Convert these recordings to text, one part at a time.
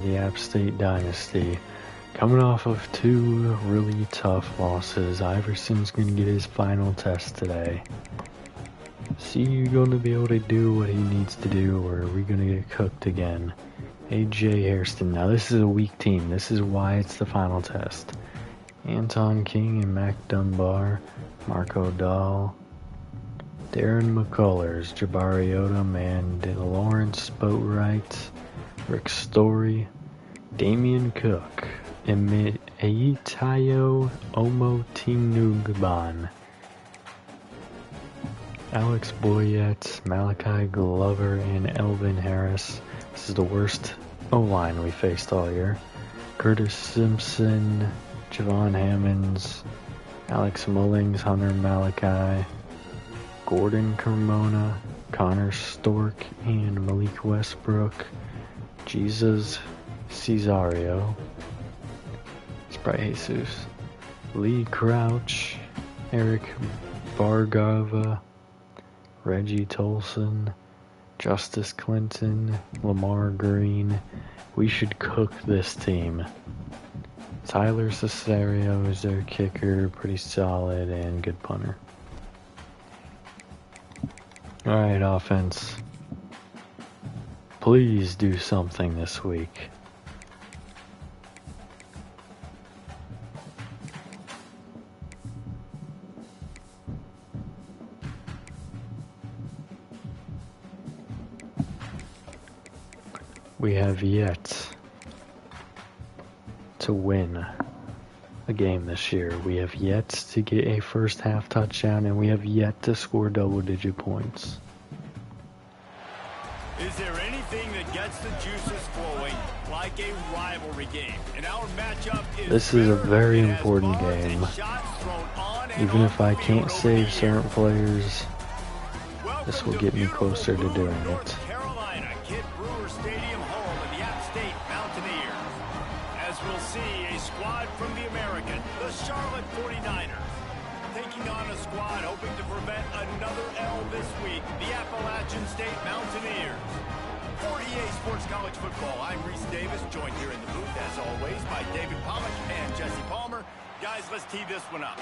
The App State Dynasty. Coming off of two really tough losses, Iverson's going to get his final test today. Is he going to be able to do what he needs to do, or are we going to get cooked again? AJ Hairston. Now this is a weak team. This is why it's the final test. Anton King and Mac Dunbar, Marco Dahl, Darren McCullers, Jabari Odom, and Lawrence Boatwright, Rick Story, Damian Cook, Eitayo Omotinugban, Alex Boyette, Malachi Glover, and Elvin Harris. This is the worst O-line we faced all year. Curtis Simpson, Javon Hammonds, Alex Mullings, Hunter Malachi, Gordon Carmona, Connor Stork, and Malik Westbrook, Jesus Cesario, Sprite Jesus, Lee Crouch, Eric Bargava, Reggie Tolson, Justice Clinton, Lamar Green. We should cook this team. Tyler Cesario is their kicker, pretty solid and good punter. Alright, offense. Please do something this week. We have yet to win a game this year. We have yet to get a first half touchdown, and we have yet to score double-digit points. Is there anything that gets the juices flowing like a rivalry game? And our matchup is this is a very important game. Even if I can't save certain players, this will get me closer to doing it. From the American, the Charlotte 49ers, taking on a squad hoping to prevent another L this week, the Appalachian State Mountaineers. 48 Sports College Football, I'm Reese Davis, joined here in the booth, as always, by David Pollack and Jesse Palmer. Guys, let's tee this one up.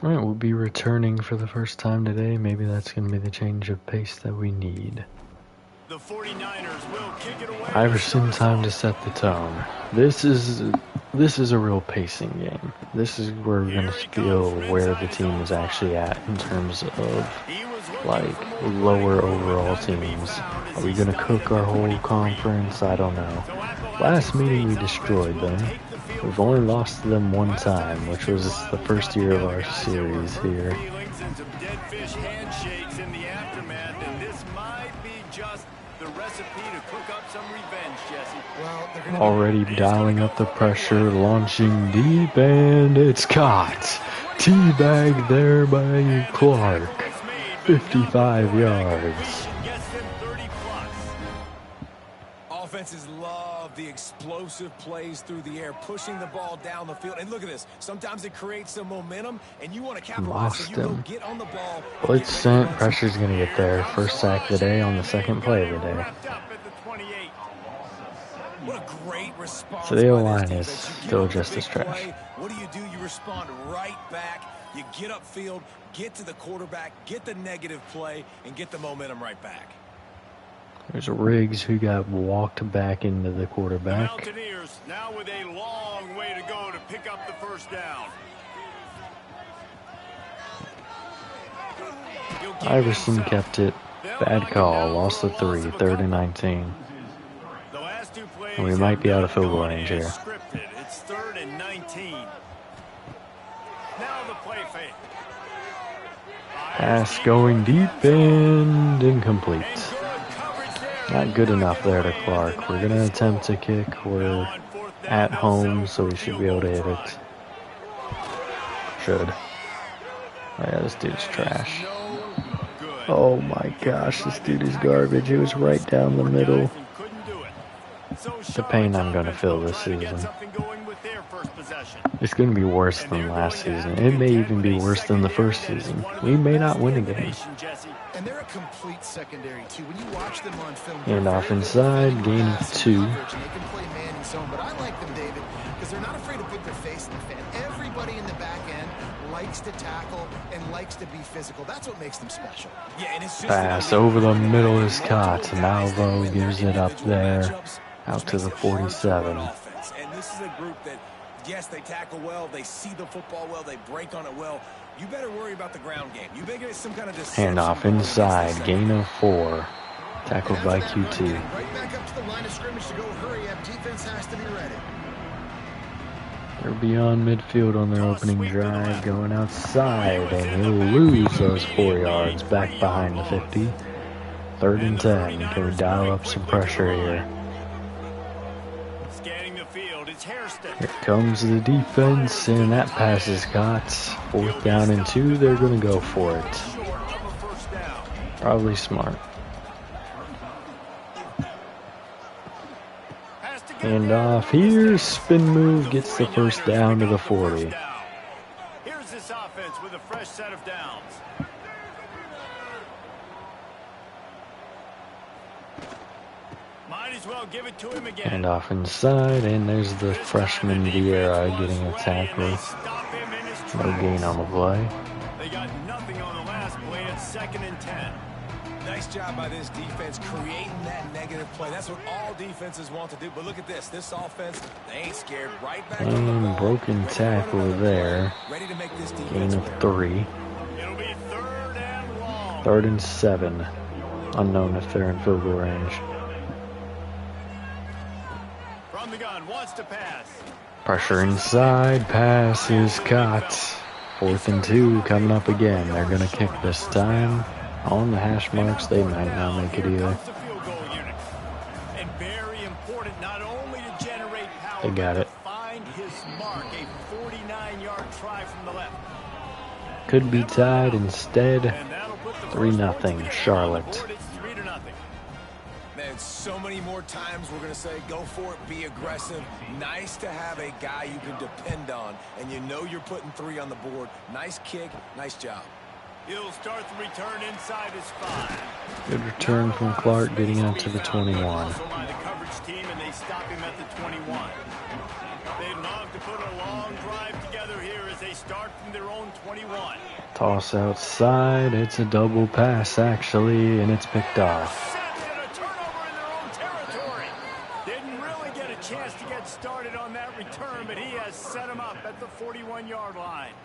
Alright, we'll be returning for the first time today. Maybe that's going to be the change of pace that we need. The 49ers will kick it away. Iverson, time to set the tone. This is a real pacing game. This is where we're gonna feel where the team is actually at in terms of like lower overall teams. Are we gonna cook our whole conference? I don't know. Last meeting we destroyed them. We've only lost to them one time, which was the first year of our series here. The recipe to cook up some revenge, Jesse. Already dialing up the pressure, launching deep, and it's caught. Teabag there by Clark. 55 yards. Offenses love the explosive plays through the air, pushing the ball down the field. And look at this. Sometimes it creates some momentum, and you want to capitalize. Lost so you him. go get on the ball. Blitz sent. Pressure's going to get there. First sack of the day on the second play of the day. What a great response. So the O-line is still just as trash. What do? You respond right back. You get upfield, get to the quarterback, get the negative play, and get the momentum right back. There's Riggs who got walked back into the quarterback. The Mountaineers now with a long way to go to pick up the first down. Iverson kept it. Bad call. Lost the 3. 3rd and 19. And we might be out of field goal range here. It's 3rd and 19. Now the play fake. Pass going deep and incomplete. Not good enough there to Clark. We're going to attempt to kick. We're at home, so we should be able to hit it. Should. Oh yeah, this dude's trash. Oh my gosh, this dude is garbage. It was right down the middle. The pain I'm going to feel this season. with their first possession. It's going to be worse than last season. It may even be worse than the first season. We may not win again. And they're a complete secondary too. When you watch them on film, And off inside, gain of 2. they can play man and zone, but I like them, David, because they're not afraid to put their face in the fan. Everybody in the back end likes to tackle and likes to be physical. That's what makes them special. Yeah, and it's just Pass over the middle is caught. Malvo gives it up there, out to the 47. And this is a group that, yes, they tackle well, they see the football well, they break on it well. You better worry about the ground game. You better get some kind of handoff inside, gain of 4. Tackled by QT. Right back up to the line of scrimmage to go hurry up. Defense has to be ready. They're beyond midfield on their opening drive, going outside, and he'll lose those 4 yards back behind the 50. 3rd and 10. Can we dial up some pressure here? Here comes the defense, and that pass is caught. 4th down and 2, they're going to go for it. Probably smart. And off here, spin move gets the first down to the 40. Here's this offense with a fresh set of downs. Might as well give it to him again. And off inside, and there's the freshman Vieira getting a tackle. No gain on the play. They got nothing on the last play at 2nd and 10. Nice job by this defense creating that negative play. That's what all defenses want to do. But look at this. This offense, they ain't scared. Right back on the ball. Broken tackle there. Ready to make this Gain of 3. It'll be 3rd and long. 3rd and 7. Unknown if they're in field goal range. From the gun, wants to pass. Pressure inside, pass is caught. 4th and 2 coming up again. They're going to kick this time. On the hash marks, they might not make it either. And very important not only to generate power, they got it. Find his mark, a 49-yard try from the left. Could be tied instead. 3-0 Charlotte. Man, so many more times we're going to say, go for it, be aggressive. Nice to have a guy you can depend on, and you know you're putting 3 on the board. Nice kick, nice job. He'll start the return inside his 5. Good return from Clark, getting out to the 21. By the coverage team, and they stop him at the 21. They'd love to put a long drive together here as they start from their own 21. Toss outside. It's a double pass, actually, and it's picked off. A turnover in their own territory. Didn't really get a chance to get started on that return, but he has set him up at the 41-yard line.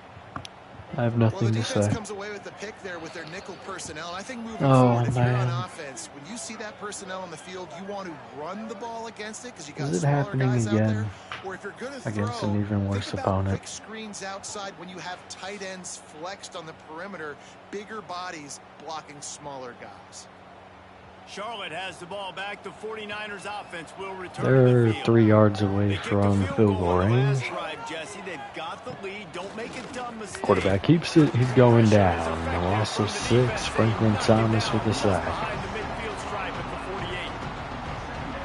I have nothing to say. Comes away with the pick there with their nickel personnel. I think moving forward, if you're on offense, when you see that personnel on the field, you want to run the ball against it because you got Is it smaller happening guys again out there. Or if you're going to against throw, an even worse think about opponent? Quick screens outside when you have tight ends flexed on the perimeter, bigger bodies blocking smaller guys. Charlotte has the ball back. The 49ers offense will return. They're 3 yards away from field goal range. Quarterback keeps it. He's going down. A loss of 6. Franklin Thomas with the sack.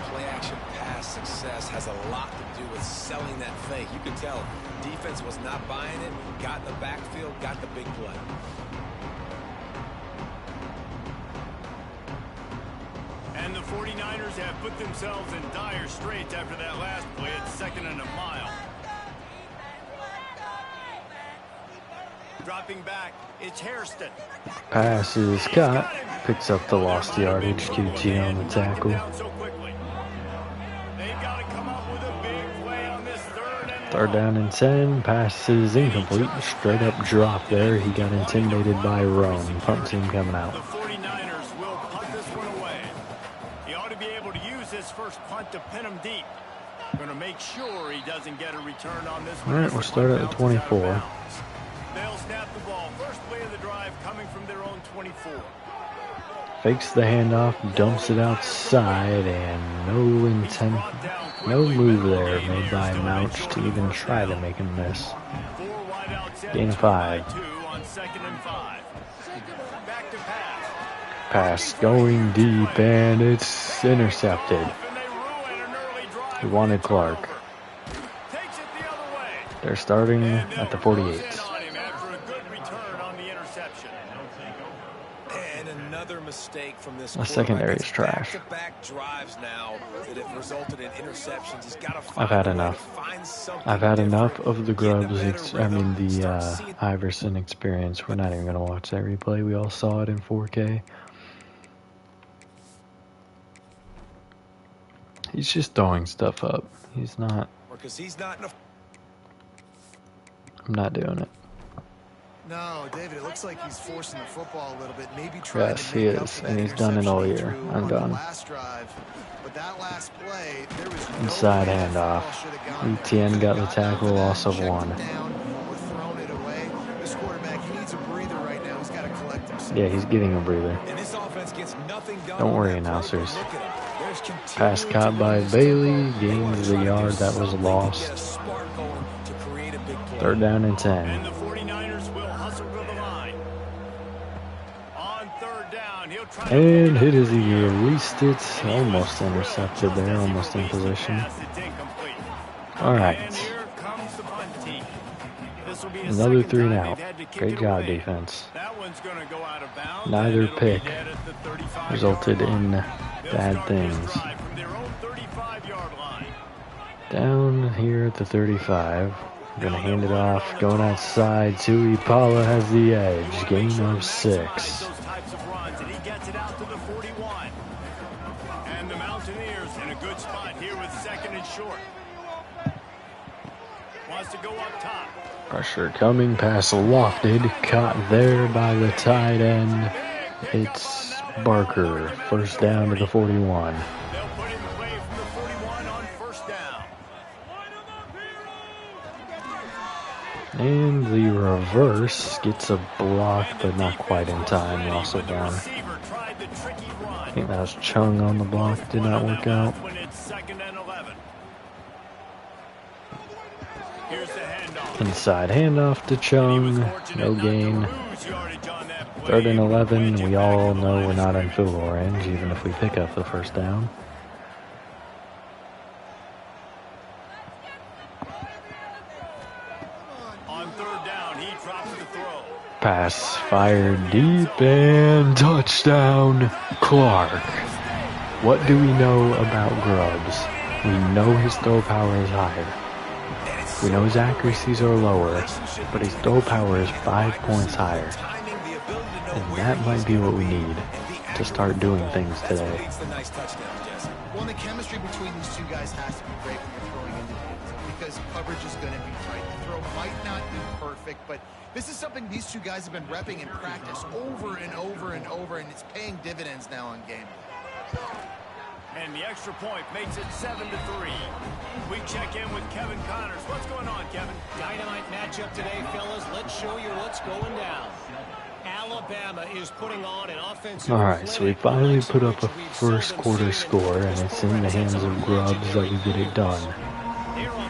Play action pass success has a lot to do with selling that fake. You can tell defense was not buying it. Got in the backfield, got the big play. And the 49ers have put themselves in dire straits after that last play at 2nd and a mile. Dropping back, it's Hairston. Pass is caught. Picks up the lost yardage. QT on the tackle. 3rd down and 10. Pass is incomplete. Straight up drop there. He got intimidated by Rome. Punt team coming out. The 49ers will punt this one away. He ought to be able to use this first punt to pin him deep. Going to make sure he doesn't get a return on this one. All right, we'll start at the 24. They'll snap the ball. First play of the drive coming from their own 24. Fakes the handoff, dumps it outside, and no move there made by Mouch to even try to make him miss. Gain of 5. Pass going deep, and it's intercepted. He wanted Clark. They're starting at the 48. Another mistake from this the secondary is trash. Back-to-back drives now that have resulted in interceptions. He's got to I've had enough. I've had enough of the Grubbs. The Iverson experience. We're not even gonna watch that replay. We all saw it in 4K. He's just throwing stuff up. He's not. I'm not doing it. No, David, it looks like he's forcing the football a little bit. Maybe trying yes, he is, and he's done it all year. I'm done. But that last play, there was inside handoff. ETN got the tackle, loss of 1. This quarterback, he needs a breather right now. He's got to collect himself. Yeah, he's getting a breather. And this offense gets nothing done. Don't worry, announcers. Pass caught by Bailey, gains the yard that was lost. 3rd down and 10. And the 49ers will hustle to the line. On 3rd down, he'll try and hit as he released it. Almost intercepted there, almost in position. Alright. Another 3 and out. Great job, defense. Neither pick resulted in bad things. Down here at the 35. Gonna hand it off, going outside. Tui Paula has the edge. Gain of 6. And the Mountaineers in a good spot here with 2nd and short. Wants to go up top. Pressure coming, pass lofted, caught there by the tight end. It's Barker. 1st down to the 41. They'll put in play from the 41 on 1st down. And the reverse gets a block, but not quite in time. Loss of 1. I think that was Chung on the block. Did not work out. Inside handoff to Chung. No gain. 3rd and 11. We all know we're not in full orange, even if we pick up the 1st down. Pass fired deep and touchdown, Clark. What do we know about Grubbs? We know his throw power is higher. We know his accuracies are lower, but his throw power is 5 points higher. And that might be what we need to start doing things today. Well, the chemistry between these two guys has to be great when you're throwing into games, because coverage is going to be tight. The throw might not be perfect, but this is something these two guys have been repping in practice over and over and over, and it's paying dividends now on game. And the extra point makes it 7-3. We check in with Kevin Connors. What's going on, Kevin? Dynamite matchup today, fellas. Let's show you what's going down. Alabama is putting on an offensive. All right, so we finally put up a 1st quarter score, and it's in the hands of Grubbs that we get it done. They're on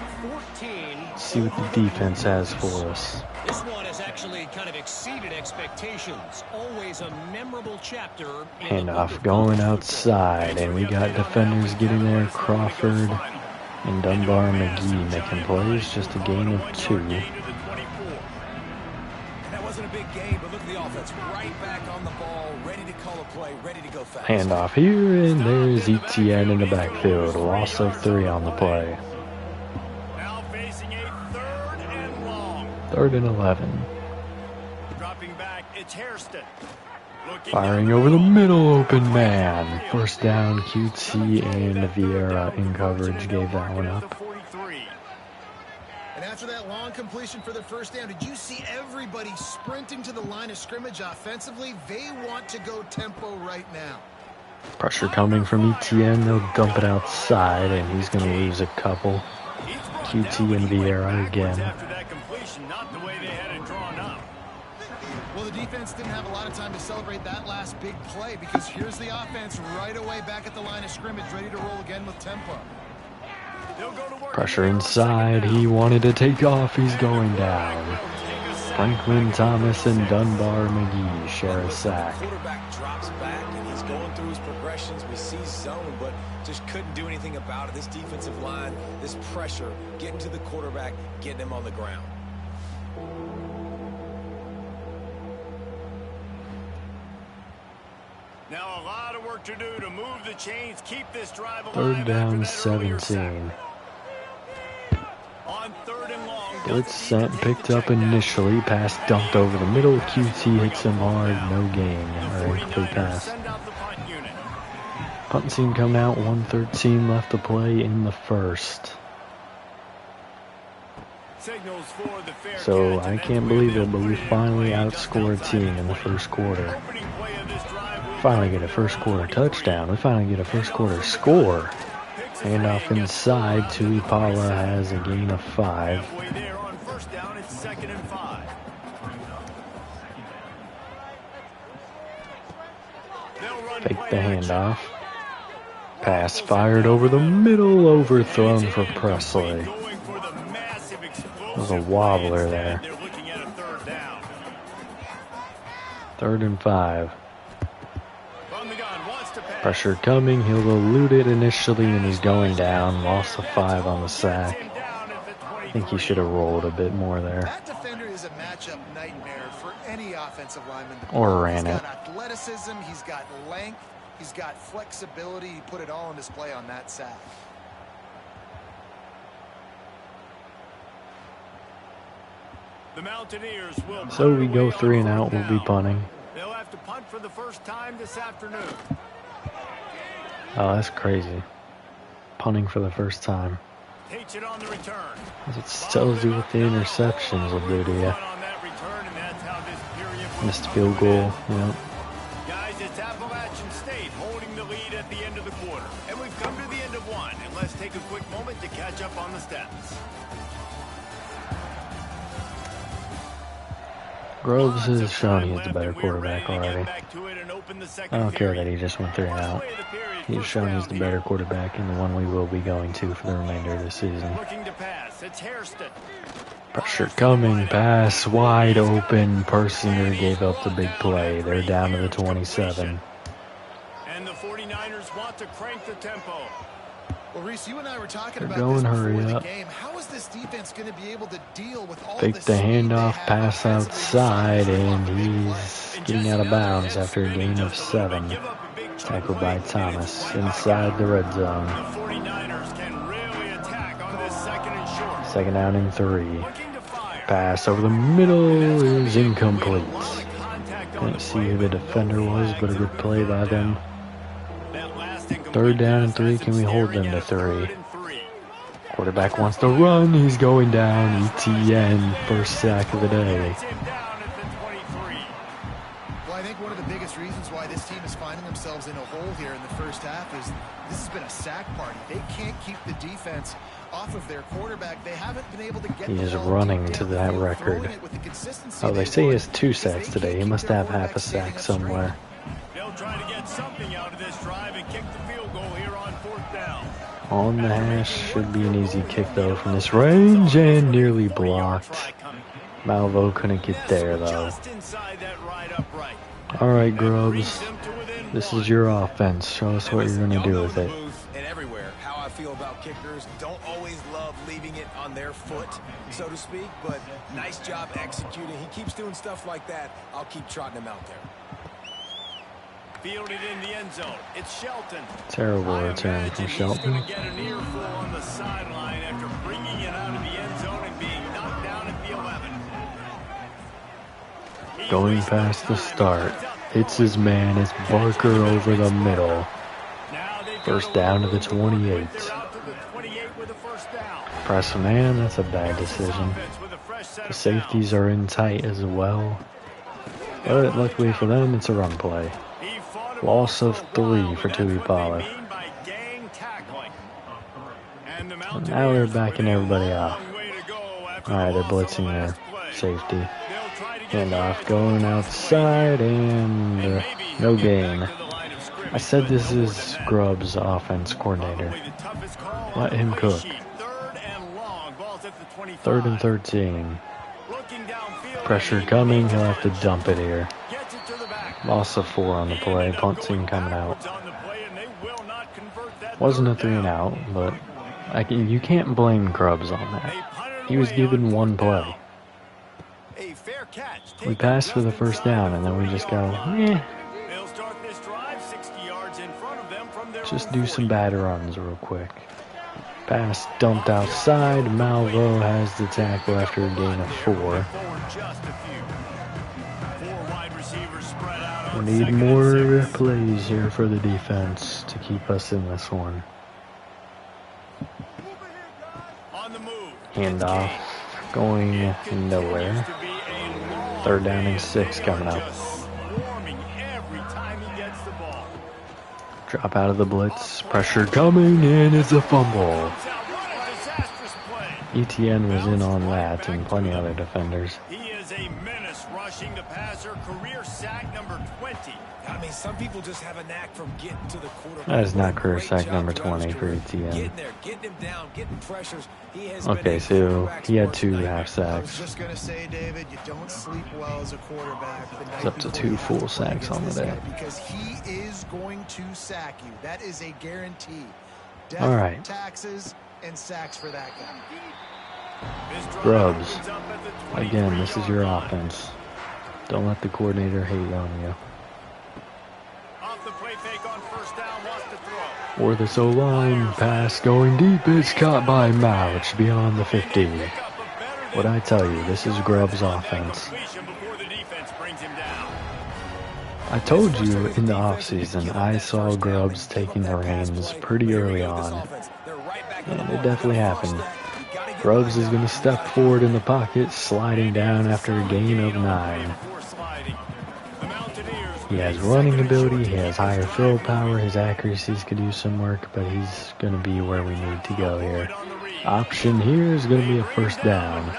14. Let's see what the defense has for us. This one has actually kind of exceeded expectations. Always a memorable chapter. Handoff going outside, and we got defenders getting there. Crawford and Dunbar McGee making plays. Just a gain of 2. That wasn't a big game, but look at the offense. Right back on the ball, ready to call a play, ready to go fast. Handoff here, and there's ETN in the backfield. Loss of 3 on the play. Now facing a 3rd and long. 3rd and 11. Dropping back, it's Hairston. Firing over the middle, open man. 1st down, QT and Vieira in coverage gave that one up. And after that long completion for the 1st down, did you see everybody sprinting to the line of scrimmage offensively? They want to go tempo right now. Pressure coming from ETN. They'll dump it outside, and he's going to lose a couple. QT and Vieira again. After that completion, not the way they had it drawn up. Well, the defense didn't have a lot of time to celebrate that last big play, because here's the offense right away back at the line of scrimmage, ready to roll again with tempo. Pressure inside. He wanted to take off. He's going down. Franklin Thomas and Dunbar McGee share a sack. Quarterback drops back and he's going through his progressions. We see zone, but just couldn't do anything about it. This defensive line, this pressure, getting to the quarterback, getting him on the ground. Now a lot of work to do to move the chains, keep this drive alive. Third down, 17. On third and long, Blitz sent, picked up initially, pass dumped over the middle. QT hits him hard, no gain, or incomplete pass. Punt team coming out, 1:13 left to play in the first. So I can't believe it, but we finally outscored a team in the first quarter. Finally get a first quarter touchdown. We finally get a first quarter score. Handoff inside to Ipala, has a gain of 5. Fake the handoff. Pass fired over the middle, overthrown for Presley. There's a wobbler there. 3rd and 5. Pressure coming, he'll elude it initially and he's going down. Lost a 5 on the sack. I think he should have rolled a bit more there. That defender is a matchup nightmare for any offensive lineman. Or ran it. He's got athleticism, he's got length, he's got flexibility. He put it all on display on that sack. The Mountaineers will So we go 3 and out, we'll be punting. They'll have to punt for the first time this afternoon. Oh, that's crazy. Punting for the first time. Takes it on the return. It tells you what the interceptions will do to you. Missed field goal, yeah. Guys, it's Appalachian State holding the lead at the end of the quarter. And we've come to the end of one. And let's take a quick moment to catch up on the stats. Groves has shown he's the better quarterback already. I don't care that he just went 3 and out. He's shown he's the better quarterback and the one we will be going to for the remainder of the season. Pressure coming, pass wide open. Persinger gave up the big play. They're down to the 27. And the 49ers want to crank the tempo. Well, Reese, you and I were talking about going, this hurry before up. the game. How is this defense going to be able to deal with all Fake this the speed handoff, they have pass offensively outside, besides and the he's getting out of bounds after a gain of 7. Tackled by Thomas inside the red zone. The 49ers can really attack on this 2nd and short. 2nd down and 3. Pass over the middle is incomplete. Couldn't see who the defender was, but a good play by them. 3rd down and 3. Can we hold them to 3? Quarterback wants to run. He's going down. ETN, first sack of the day. Well, I think one of the biggest reasons why this team is finding themselves in a hole here in the first half is this has been a sack party. They can't keep the defense off of their quarterback. They haven't been able to get He is running to that record. Oh, they say he has 2 sacks today. He must have half a sack somewhere. They'll try to get something out of this drive and kick the field goal here on 4th down. On the hash, should be an easy kick though from this range, and nearly blocked. Malvo couldn't get there though. Alright, Grubbs, this is your offense. Show us what you're going to do with it. And everywhere, how I feel about kickers. Don't always love leaving it on their foot, so to speak, but nice job executing. He keeps doing stuff like that. I'll keep trotting him out there. Fielded in the end zone. It's Shelton. Terrible return from Shelton. He's get an earful on the sideline after bringing it out of the end zone and being knocked down at the 11. Going past the start. Hits his man. It's Barker over the middle. 1st down to the 28. Press man, that's a bad decision. The safeties are in tight as well. But luckily for them, it's a run play. Loss of 3 for Tuipala. Now they're backing everybody out. Alright, they're blitzing their safety. Handoff going outside and no gain. I said this is Grubbs' offense coordinator. Let him cook. 3rd and 13. Pressure coming, he'll have to dump it here. Loss of 4 on the play, punt team coming out. Wasn't a 3 and out, but you can't blame Grubbs on that. He was given 1 play. We passed for the first down, and then we just go, just do some bad runs real quick. Pass dumped outside. Malvo has the tackle after a gain of 4. We need more plays here for the defense to keep us in this one. Handoff going nowhere. 3rd down and 6 coming up. Drop out of the blitz. Pressure coming, and it's a fumble. ETN was in on that, and plenty of other defenders. He is a menace rushing the passer. Career sack number 20. I mean, some people just have a knack from getting to the quarterback. That is not career sack number 20 for ETN. Getting there, getting him down, geting pressures. Okay, so he had 2 half sacks. I was just going to say, David, you don't sleep well as a quarterback. It's up to 2 full sacks on the day. Because he is going to sack you. That is a guarantee. Death, all right. Taxes and sacks for that guy. Grubbs. Again, this is your offense. Don't let the coordinator hate on you. Or this O-line pass going deep. It's caught by Mouch beyond the 50. What I tell you, this is Grubbs' offense. I told you in the offseason I saw Grubbs taking the reins pretty early on. And it definitely happened. Grubbs is going to step forward in the pocket, sliding down after a gain of 9. He has running ability, he has higher throw power, his accuracies could use some work, but he's going to be where we need to go here. Option here is going to be a 1st down.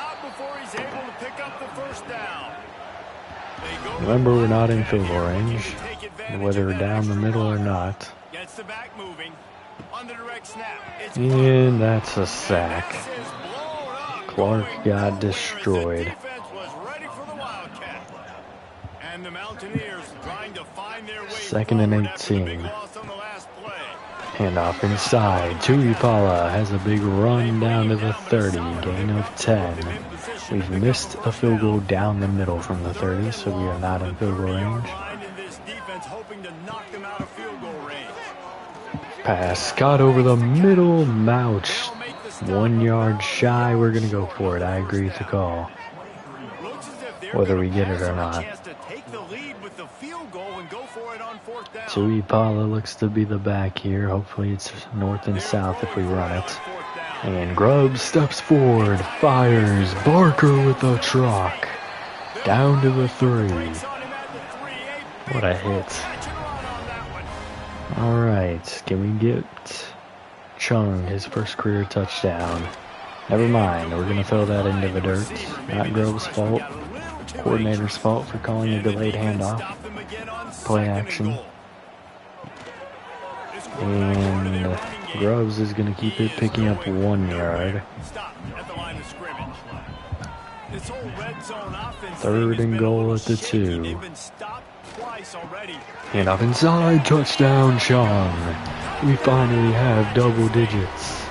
Remember, we're not in field goal range, whether we're down the middle or not. And that's a sack. Clark got destroyed. Second and 18. Handoff inside. Tuipala has a big run down to the 30. Gain of 10. We've missed a field goal down the middle from the 30, so we are not in field goal range. Pass caught over the middle. Mouch. 1 yard shy. We're going to go for it. I agree with the call. Whether we get it or not. Tuipala looks to be the back here. Hopefully it's north and south if we run it. And Grubbs steps forward, fires. Barker with a truck. Down to the 3. What a hit. Alright, can we get Chung his first career touchdown? Never mind, we're going to throw that into the dirt. Not Grubbs' fault. Coordinator's fault for calling a delayed handoff. Play action. And Grubbs is going to keep it, picking up 1 yard. 3rd and goal at the 2. Handoff inside, touchdown Chung. We finally have double digits.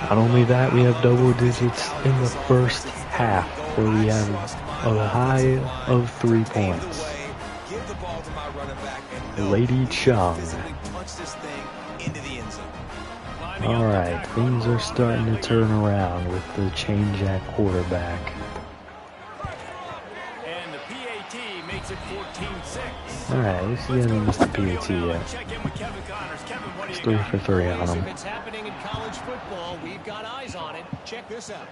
Not only that, we have double digits in the first half, where we have a high of 3 points. Lady Chung. Alright, things are starting to turn around with the change at quarterback. Alright, let's see if he missed the PAT yet. It's 3 for 3 on him. If it's happening in college football, we've got eyes on it. Check this out.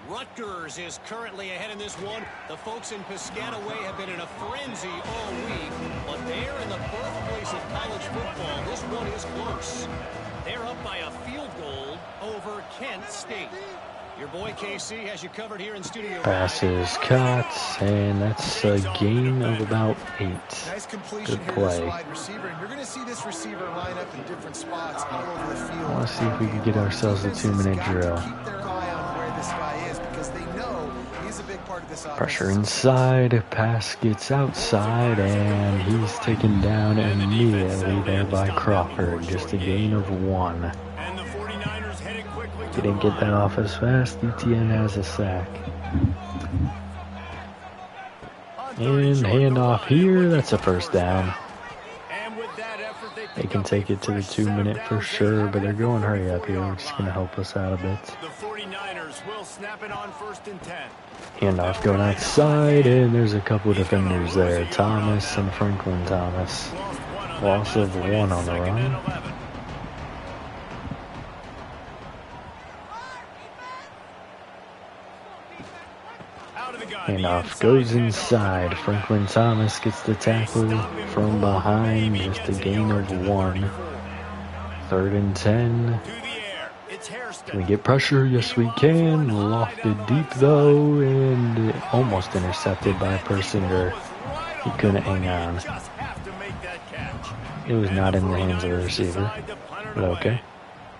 Rutgers is currently ahead in this one. The folks in Piscataway have been in a frenzy all week, but they're in the birthplace of college football. This one is close. They're up by a field goal over Kent State. Your boy KC has you covered here in studio. Passes caught, and that's a gain of about 8. Nice completion. Good play. Wide receiver, and you're going to see this receiver line up in different spots all over the field. I want to see if we can get ourselves a 2-minute drill. Keep their eye on where this guy is, because they know he's a big part of this this offense. Pressure inside, pass gets outside, and he's taken down immediately there by Crawford. Just a gain of 1. And the 49ers headed quickly to He didn't the get that line. off as fast. ETN has a sack. On third And short, the handoff run, here, and that's a looking for first down. And with that effort, They pick can up take a it to the fresh set of 2-minute for downs. They sure, have but it they're at the going hurry up here, 44-yard which is going to line. help us out a bit. The 49ers will snap it on 1st and 10. Handoff going outside, and there's a couple of defenders there. Thomas and Franklin Thomas. Loss of 1 on the run. Handoff goes inside. Franklin Thomas gets the tackle from behind. Just a gain of 1. 3rd and 10. Can we get pressure? Yes, we can. Lofted deep, though, and almost intercepted by Persinger. He couldn't hang on. It was not in the hands of the receiver, but okay.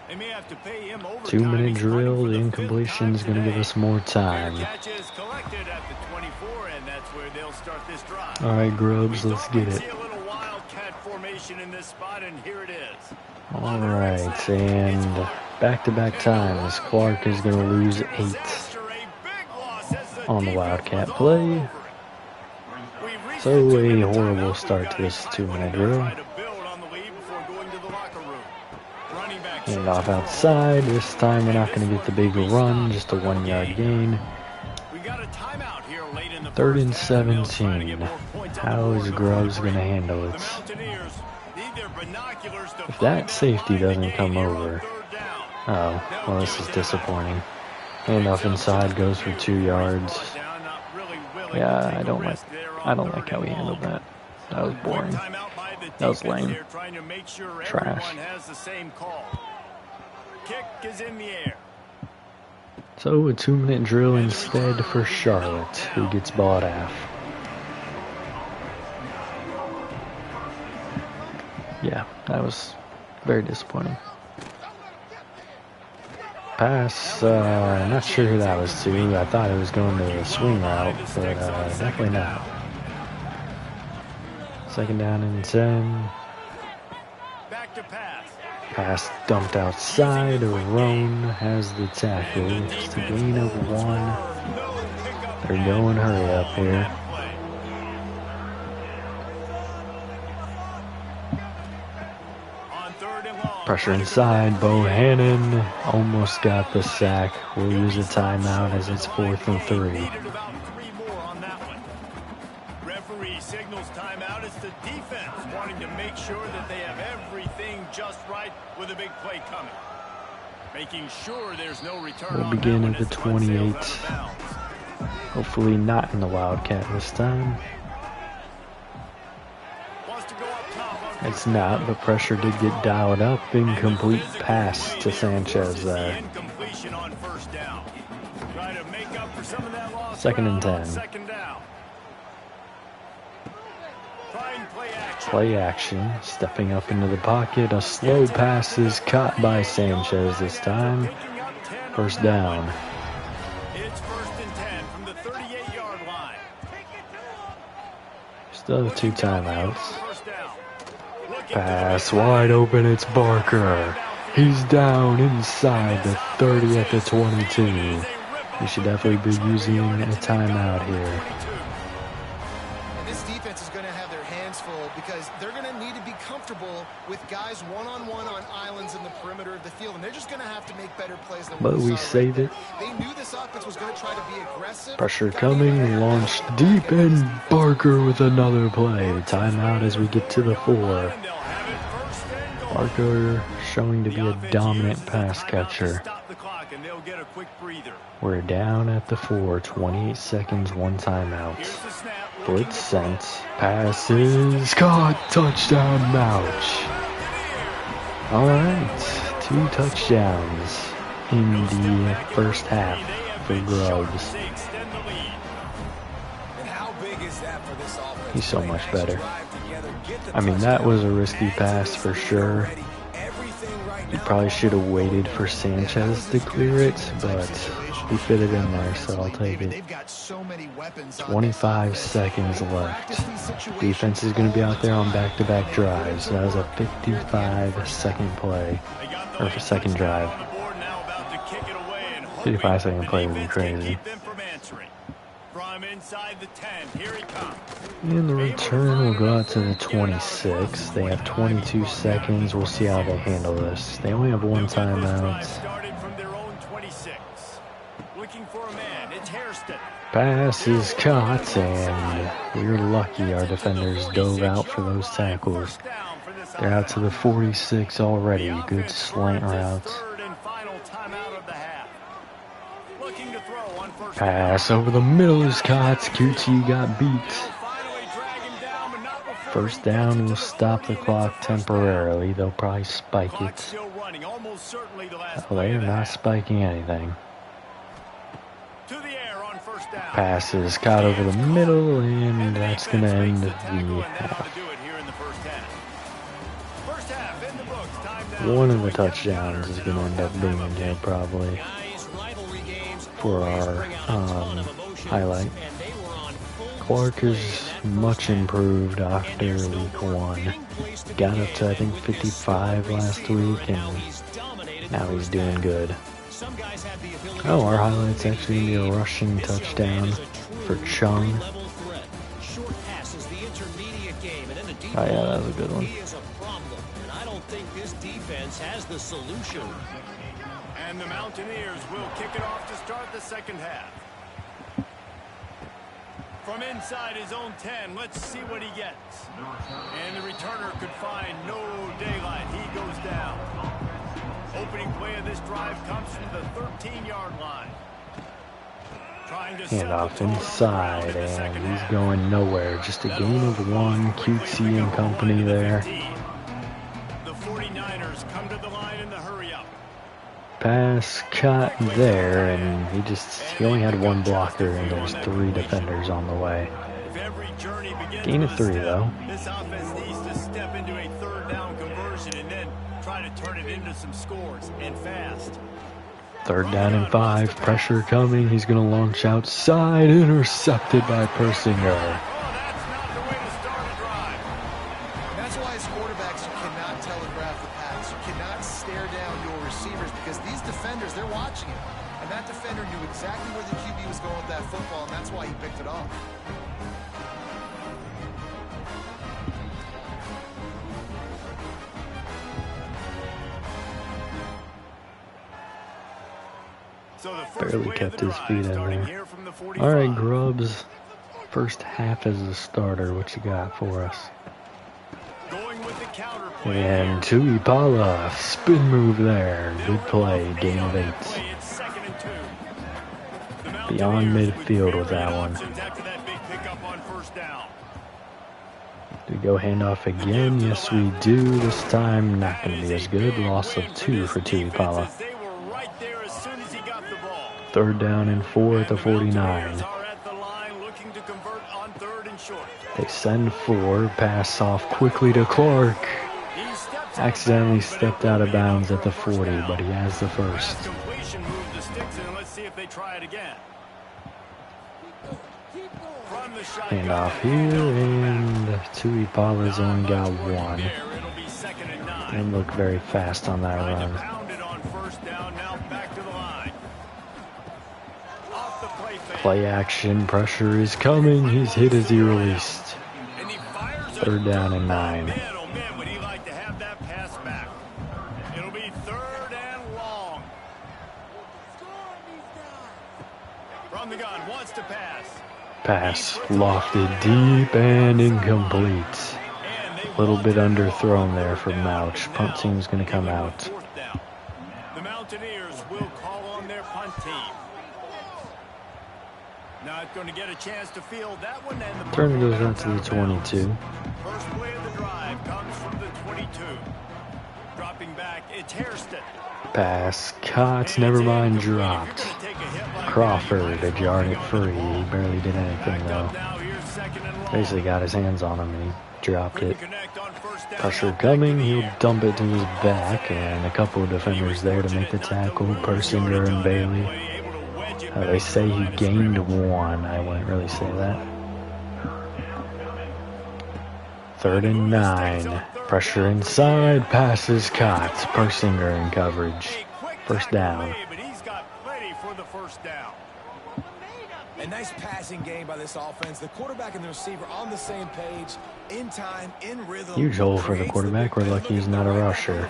2-minute drill. The incompletion is going to give us more time. All right, Grubbs, let's get it. All right, and back-to-back times. Clark is going to lose 8 on the Wildcat play. So a horrible start to this 2-minute drill. Hand off outside. This time we're not going to get the big run, just a 1-yard gain. 3rd and 17. How is Grubbs going to handle it? If that safety doesn't come over. Oh, well, this is disappointing. Handoff inside goes for 2 yards. Yeah, I don't like how he handled that. That was boring. That was lame. Trash. Kick is in the air. So a 2-minute drill instead for Charlotte, who gets bought half. Yeah, that was very disappointing. Pass, not sure who that was to. I thought it was going to the swing route, but definitely not. 2nd down and 10. Back to pass. Pass dumped outside. Roan has the tackle. Just a gain of 1. They're going hurry up here. Pressure inside. Bohannon almost got the sack. We'll use a timeout as it's 4th and 3. Referee signals timeout. It's the defense wanting to make sure that they have everything just right with a big play coming. Making sure there's no return. We'll begin at the 28. Hopefully not in the Wildcat this time. It's not, but pressure did get dialed up. Incomplete pass to Sanchez there. 2nd and 10. Play action. Stepping up into the pocket. A slow pass is caught by Sanchez this time. 1st down. It's 1st and 10 from the 38-yard line. Still have 2 timeouts. Pass wide open, it's Barker. He's down inside the 30 at the 22. We should definitely be using a timeout here. And this defense is going to have their hands full because they're going to need to be comfortable with guys one-on-one on islands in the perimeter of the field, and they're just going to have to make better plays than But we save it. They knew this offense was going to try to be aggressive. Pressure coming, launched deep, and Barker with another play. Timeout as we get to the 4. Barker showing to be a dominant pass catcher. We're down at the 4, 28 seconds, 1 timeout. Blitz sent, passes, caught, touchdown, Mouch. Alright, 2 touchdowns in the 1st half for Grubbs. He's so much better. I mean, that was a risky pass for sure. He probably should have waited for Sanchez to clear it, but We fit it in there, so I'll take it. They've got so many weapons on 25 this seconds offense. left. Practice these situations Defense is going to be out there on back-to-back drives. That was a 55-second play, or for second drive. 55-second play would be crazy. From inside the 10, here he comes. And the return will go out to the 26. They have 22 seconds. We'll see how they handle this. They only have one timeout. Started from their own 26. Looking for a man, it's Hairston. Pass is caught, and we're lucky our defenders dove out for those tackles. They're out to the 46 already. Good slant route. Pass over the middle is caught. QT got beat. First down will stop the clock temporarily. They'll probably spike it. Oh, they are not spiking anything. Pass is caught over the middle, and that's going to end the half. One of the touchdowns is going to end up being in here probably for our highlight. Clark is much improved after week 1. Got up to I think 55 last week, and now he's doing good. Oh, our highlight's actually going to be a rushing touchdown for Chung. Oh yeah, that was a good one. And the Mountaineers will kick it off to start the second half. From inside his own 10, let's see what he gets. And the returner could find no daylight. He goes down. Opening play of this drive comes from the 13-yard line. Hand off inside, and he's going nowhere. Just a gain of 1. QT and company there. The 49ers come to the line in the hurry up. Pass cut there, and he only had 1 blocker, and there's 3 defenders on the way. Gain of 3 though. This offense needs to step into a third down conversion and then try to turn it into some scores, and fast. Third down and 5. Pressure coming. He's going to launch outside. Intercepted by Persinger. Exactly where the QB was going with that football, and that's why he picked it off. Barely kept his feet in there. Alright, Grubbs. First half as a starter. What you got for us? And Tuipala. Spin move there. Good play. Gain of 8. Beyond midfield with that one. Do we go handoff again? Yes, we do. This time, not going to be as good. Loss of 2 for Tuipala. Third down and 4 at the 49. They send 4. Pass off quickly to Clark. Accidentally stepped out of bounds at the 40, but he has the first. Hand off here, and Tuipala's only got 1. Didn't look very fast on that run. Play action, pressure is coming. He's hit as he released. Third down and 9. It'll be third and long. From the gun, wants to pass. Pass lofted deep and incomplete. A little bit underthrown there for Mouch. Punt team's going to come out. The Mountaineers will call on their punt team. Not going to get a chance to field that one. And the turn goes out to the 22. First play of the drive comes from the 22. Dropping back, it's Hairston. Pass caught, never mind, dropped. Crawford had jarred it free. He barely did anything though. Basically got his hands on him and he dropped it. Pressure coming, he'll dump it to his back, and a couple of defenders there to make the tackle. Persinger and Bailey. They say he gained 1. I wouldn't really say that. 3rd and 9. Pressure inside. Passes caught. Persinger in coverage. First down. But he's got plenty for the first down. A nice passing game by this offense. The quarterback and the receiver on the same page, in time, in rhythm. Huge hole for the quarterback. We're lucky he's not a rusher.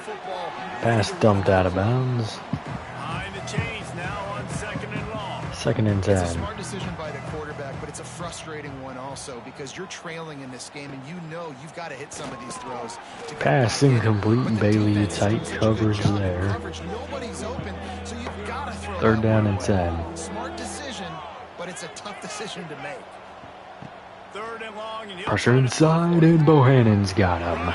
Pass dumped out of bounds. Behind the chains now on 2nd and long. 2nd and It's a 10. smart decision by the quarterback, but it's a frustrating one also because you're trailing in this game and you know you've got to hit some of these throws. Pass incomplete. Bailey tight coverage there. Nobody's open, so you've got to throw. 3rd down and 10. Smart decision, but it's a tough decision to make. 3rd and long, and Pressure inside, and Bohannon's got him.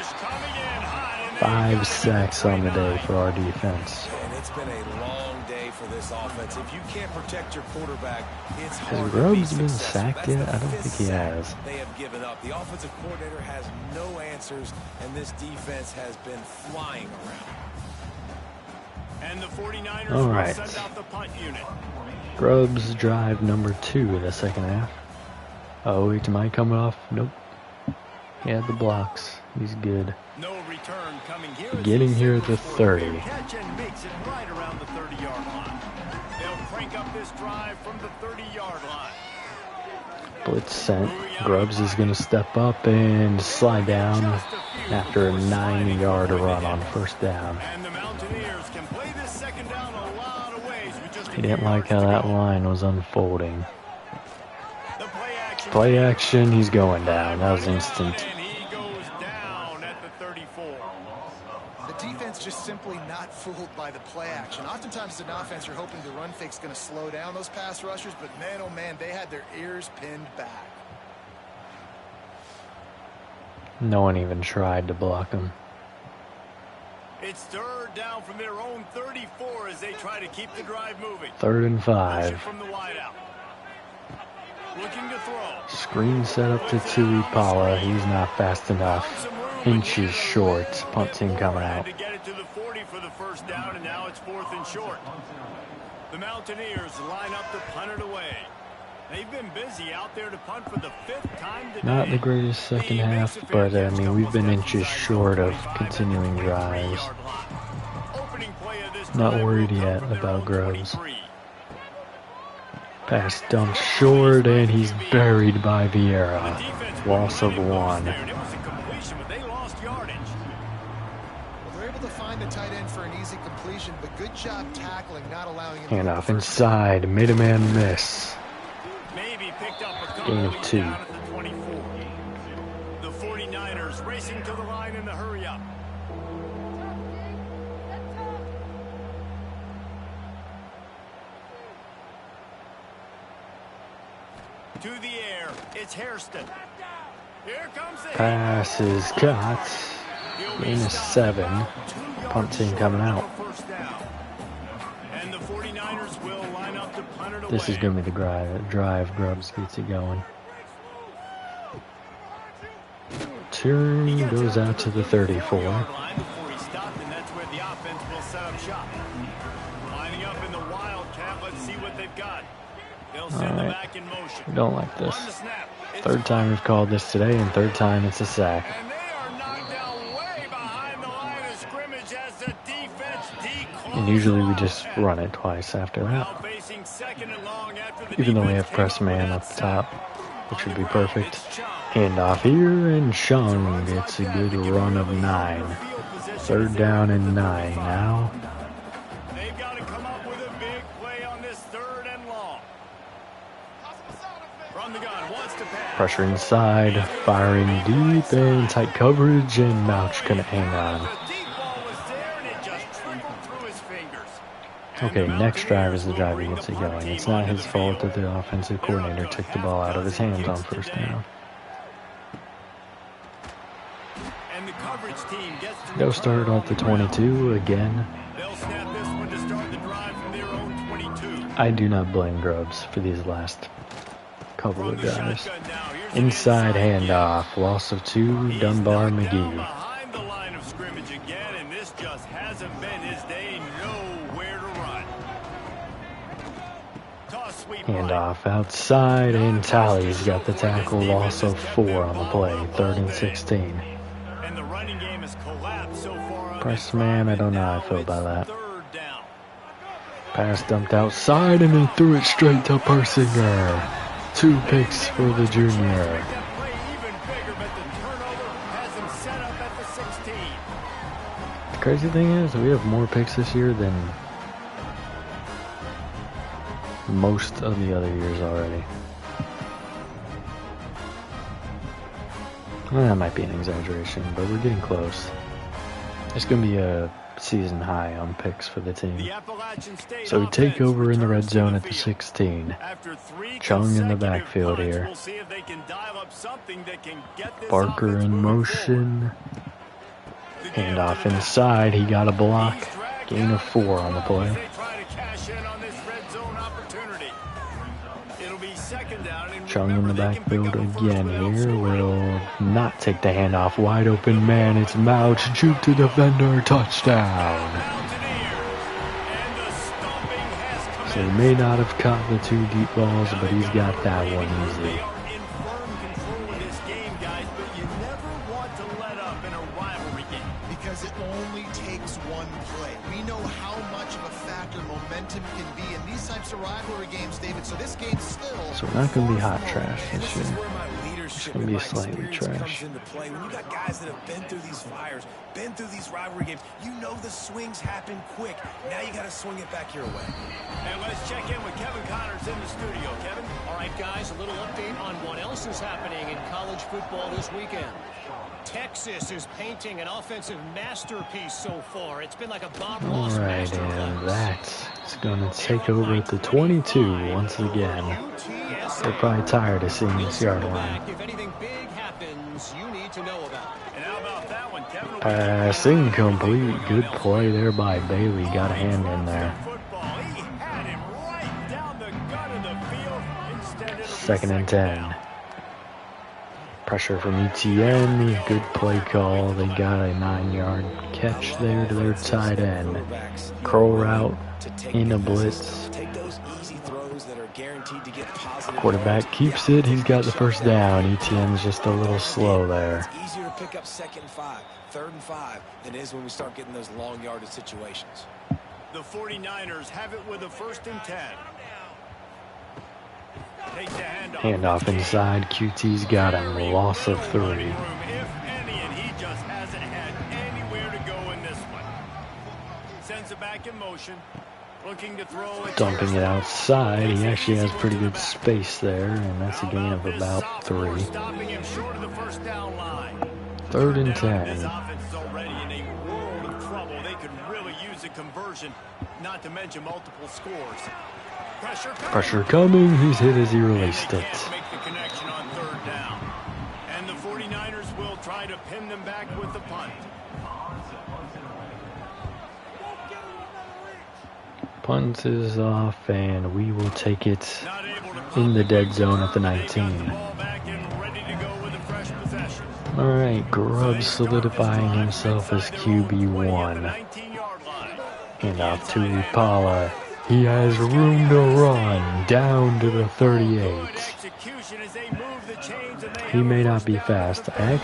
5 sacks on the day for our defense. And it's been a long day for this offense. If you can't protect your quarterback, it's hard Has to be Grubbs been successful. sacked That's yet? the I don't fifth think he sack has. They have given up. The offensive coordinator has no answers, and this defense has been flying around. And the 49ers All will right. send out the punt unit. Grubbs drive number 2 in the second half. Oh, it's Mike coming off. Nope. He had the blocks. He's good. No return coming here. Getting here at the 30. Catch and makes it right around the 30-yard line. They'll crank up this drive from the 30-yard line. Blitz sent. Grubbs is going to step up and slide down after a 9-yard run on first down. And the Mountaineers can play this second down a lot of ways with just a He didn't few like yards how to that go. line was unfolding. The Play action, he's going down. That was instant. And he goes down at the 34. The defense just simply not fooled by the play action. Oftentimes, as an offense, you're hoping the run fake's going to slow down those pass rushers, but man, oh man, they had their ears pinned back. No one even tried to block him. It's 3rd down from their own 34 as they try to keep the drive moving. 3rd and Motion 5. from the wideout. Looking to throw. Screen set up to Tuipala. He's not fast enough. Inches short. Punt team coming out. To get it to the 40 for the first down, and now it's 4th and short. The Mountaineers line up to punt it away. They've been busy out there to punt for the 5th time today. Not the greatest second half, but I mean, we've been inches short of continuing drives. Not worried yet about Grubbs. Pass dumped short, and he's buried by Vieira. Loss of 1. It was a completion, but they lost yardage. Well, they're able to find the tight end for an easy completion, but good job tackling, not allowing him to Handoff inside. Made a man miss. Maybe picked up a couple. Gain of 2. Down at the 24. The 49ers racing to the line in the hurry up. To the air, it's Hairston. Here comes the Pass is caught. Gain of 7. Punt team coming out. first down. And the 49ers will line up to punt it away. This is going to be the drive. Grubbs gets it going. Turn goes out to the 34. Line before he stopped, and that's where the offense will set up shop. Lining up in the Wildcat. Let's see what they've got. They'll send them back in motion. We don't like this. On the snap. It's 3rd time we've called this today, and 3rd time it's a sack. And they are knocked down way behind the line of scrimmage as the defense declaws. And usually we just run it twice after Now that. facing 2nd and long after the Even though we defense have press came up with man that up sack. top, which would be On the ground, perfect. it's Chung. Handoff here, and Chung gets a good run of 9. 3rd down and 9 now. They've got to come up with a big play on this 3rd and long. From the gun, wants to pass. Pressure inside, firing deep, and tight coverage, and Mouch couldn't hang on. The deep ball was there, and it just trickled through his fingers. Okay, next drive is the drive he gets it going. It's not his fault that the offensive coordinator took the ball out of his hands on first down. And the coverage team gets to Go start off the 22 again. They'll snap this one to start the drive from their own 22. I do not blame Grubbs for these last couple From of the drives. shotgun now, here's an Inside handoff, loss of 2, He's Dunbar knocked down McGee. behind the line of scrimmage again, and this just hasn't been his day. Nowhere to run. Toss sweep Handoff outside, and Tally's got the tackle, loss of 4 on the play, 3rd and 16. And the running game has collapsed so far. Press man, I don't know how I feel about that. Pass dumped outside, and he threw it straight to Persinger. 2 picks for the junior. The crazy thing is, we have more picks this year than most of the other years already. Well, that might be an exaggeration, but we're getting close. It's going to be a season high on picks for the team. So we take over in the red zone at the 16. Chung in the backfield here. Barker in motion. Handoff inside. He got a block. Gain of 4 on the play. Chung in the backfield again here. Will not take the handoff. Wide open man. It's Mouch. Juke to defender. Touchdown. So he may not have caught the 2 deep balls, but he's got that one easy. Because it only takes one play. We know how much of a factor momentum can be in these types of rivalry games, David. So this game's still... So we're not going to be hot trash this year. It's going to be slightly trash. When you got guys that have been through these fires, been through these rivalry games, you know the swings happen quick. Now you got to swing it back your way. And let's check in with Kevin Connors in the studio. Kevin? All right, guys, a little update on what else is happening in college football this weekend. Texas is painting an offensive masterpiece so far. It's been like a Bob Ross masterclass. And that's going to take over at the 22 once again. They're probably tired of seeing this yard line. If anything big happens, you need to know about. And how about that one, Kevin? Pass incomplete. Good play there by Bailey. Got a hand in there. 2nd and 10. Pressure from ETN. Good play call. They got a 9-yard catch there to their tight end. Curl route in a blitz. Quarterback keeps it. He's got the first down. ETN's just a little slow there. It's easier to pick up 2nd and 5, 3rd and 5 than it is when we start getting those long yardage situations. The 49ers have it with a 1st and 10. Handoff inside. QT's got him. Loss of 3. If any, and he just hasn't had anywhere to go in this one. Sends it back in motion. Looking to throw it. Dumping it outside. He actually has pretty good space there, and that's a gain of about 3. 3rd and 10. This offense is already in a world of trouble. They could really use a conversion, not to mention multiple scores. Pressure coming. He's hit as he released it. Make the connection on 3rd down. And the 49ers will try to pin them back with the punt. Punt is off, and we will take it in the dead zone at the 19. All right, Grubb solidifying himself as QB1. Handoff to Ipala. He has room to run down to the 38. He may not be fast. I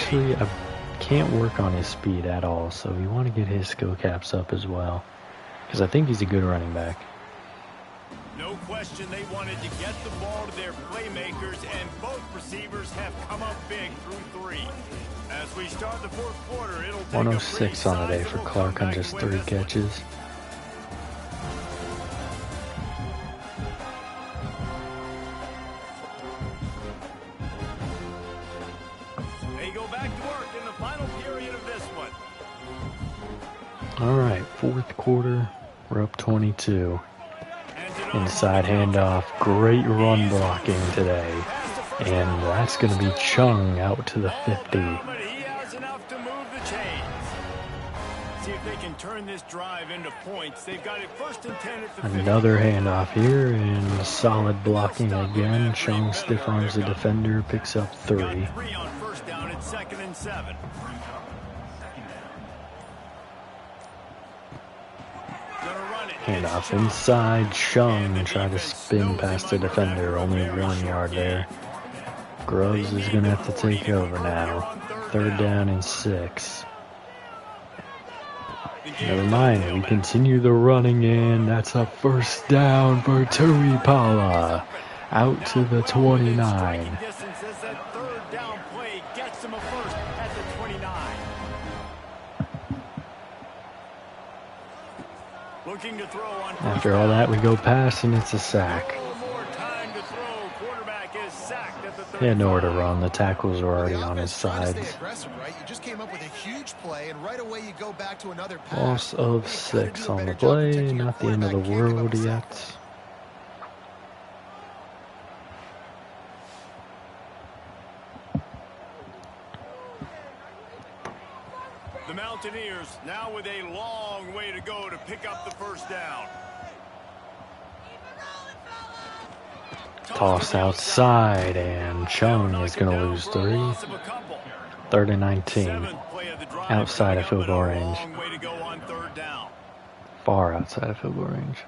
can't work on his speed at all, so we want to get his skill caps up as well, because I think he's a good running back. No question they wanted to get the ball to their playmakers, and both receivers have come up big through 3. As we start the 4th quarter, it'll take 106 on the day for Clark on just 3 catches. All right, 4th quarter, we're up 22. Inside handoff, great run blocking today. And that's going to be Chung out to the 50. Another handoff here, and solid blocking again. Chung stiff arms the defender, picks up 3. On 1st down at 2nd and 7. Handoff inside. Chung tried to spin past the defender. Only 1 yard there. Groves is going to have to take over now. 3rd down and 6. Never mind, we continue the running in. That's a 1st down for Tui Pala. Out to the 29. After all that, we go pass and it's a sack. He had nowhere to run. The tackles were already on his sides. Loss of 6 on the play. Not the end of the world yet. The Mountaineers now with a long way to go to pick up the 1st down. Toss outside, and Chung is going to lose 3. 3rd and 19. Outside of field goal range. Far outside of field goal range.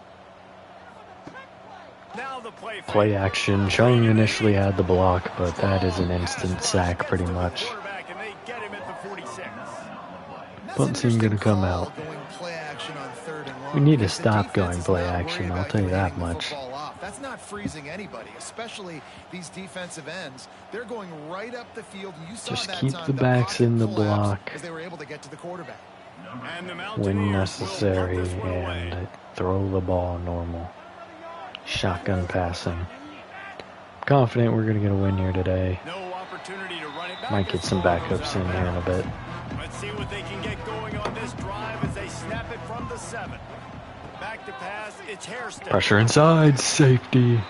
Play action. Chung initially had the block, but that is an instant sack pretty much. Punt team going to come out. We need to stop going play action, I'll tell you that much. That's not freezing anybody, especially these defensive ends. They're going right up the field. You saw just that keep time the backs in the block they were able to get to the quarterback. when necessary and throw the ball normal. Shotgun passing. Confident we're going to get a win here today. Might get some backups in here in a bit. Let's see what they can get going on this drive as they snap it from the 7. Back to pass, it's Hairston. Pressure inside, safety.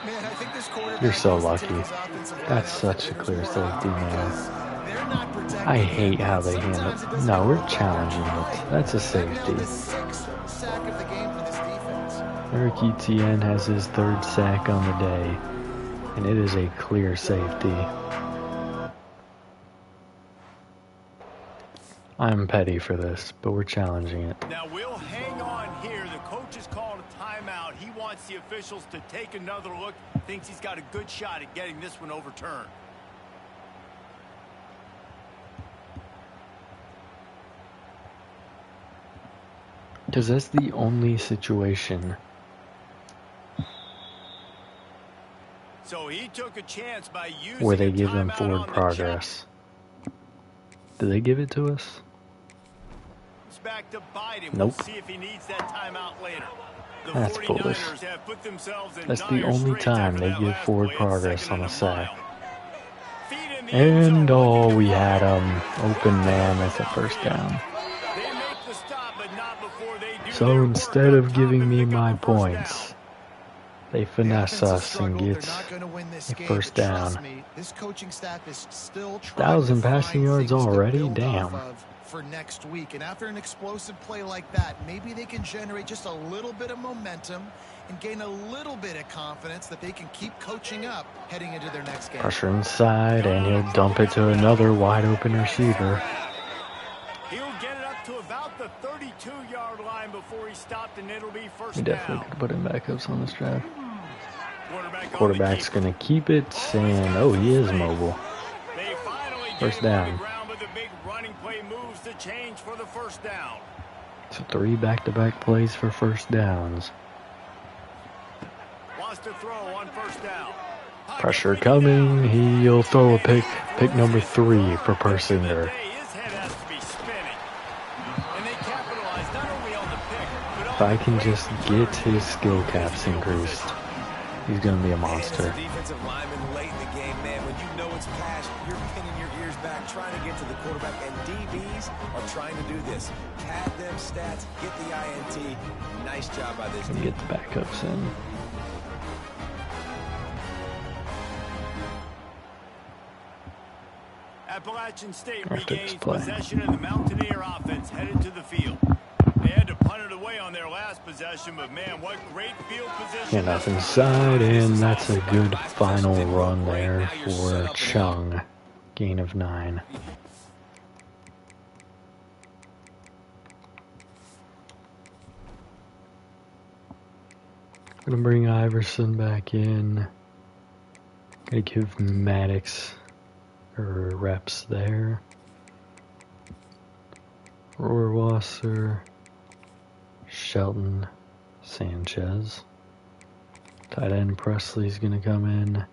You're so lucky. That's such a clear safety, man. I hate how they handle it. No, we're challenging it. That's a safety. Eric Etienne has his 3rd sack on the day, and it is a clear safety. I'm petty for this, but we're challenging it. Now we'll hang on here. The coach has called a timeout. He wants the officials to take another look. Thinks he's got a good shot at getting this one overturned. Because that's the only situation. So he took a chance by using where they give them forward the progress. Do they give it to us? Back to Biden. Nope. We'll see if he needs that timeout later. The That's foolish. have put themselves in That's the only time they give forward progress on a sack. And oh, we had open man at the 1st down. So instead of giving me my points, they finesse us and get a 1st down. 1,000 passing yards already? Damn. For next week, and after an explosive play like that, maybe they can generate just a little bit of momentum and gain a little bit of confidence that they can keep coaching up heading into their next game. Pressure inside, and he'll dump it to another wide open receiver. He'll get it up to about the 32-yard line before he stopped, and it'll be 1st We down. definitely could put him backups on this drive. Quarterback's gonna keep it, and oh, he is mobile. 1st down. Change for the 1st down. So 3 back-to-back plays for 1st downs. Wants to throw on 1st down. Pressure coming. He'll throw a pick. Pick number 3 for Persinger. If I can just get his skill caps increased, he's going to be a monster. Defensive lineman late in the game, man. When you know it's pass, you're pinning your ears back, trying to get to the quarterback, and DBs are trying to do this. Pad them stats, get the INT. Nice job by this team. Get the backups in. Appalachian State After regains this play. possession, and the Mountaineer offense headed to the field. They had to punt it away on their last possession, but man, what great field position. Handoff inside, and that's a good final run there for Chung. Gain of 9. Gonna bring Iverson back in. Gonna give Maddox reps there. Rohrwasser, Shelton, Sanchez. Tight end Presley's gonna come in.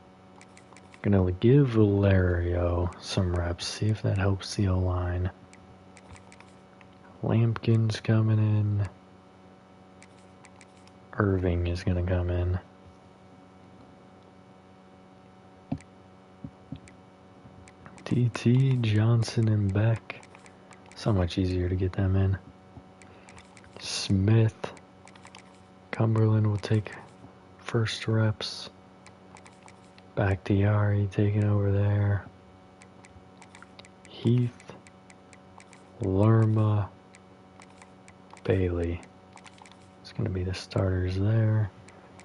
Gonna give Valerio some reps, see if that helps the O-line. Lampkin's coming in. Irving is gonna come in. TT, Johnson, and Beck. So much easier to get them in. Smith. Cumberland will take first reps. Back to Yari taking over there. Heath. Lerma. Bailey. It's going to be the starters there.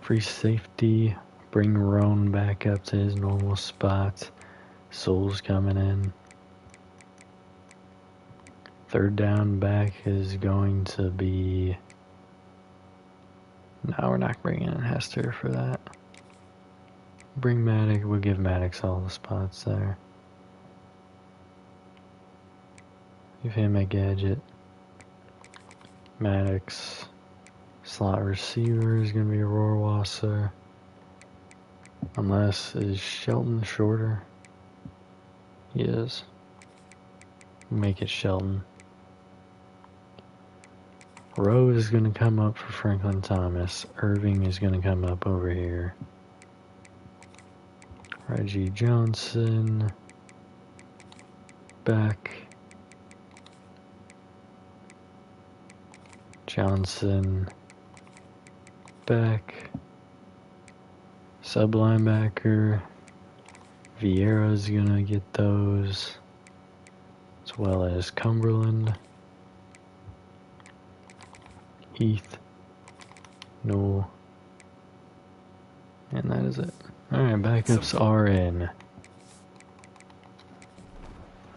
Free safety. Bring Roan back up to his normal spot. Soul's coming in. Third down back is going to be... No, we're not bringing in Hester for that. Bring Maddox. We'll give Maddox all the spots there. Give him a gadget. Maddox. Slot receiver is going to be Rohrwasser. Unless, is Shelton shorter? He is. Make it Shelton. Rose is going to come up for Franklin Thomas. Irving is going to come up over here. Reggie Johnson. Beck. Johnson. Beck. Sub linebacker. Vieira's gonna get those, as well as Cumberland, Heath, Newell, and that is it. Alright, backups are in.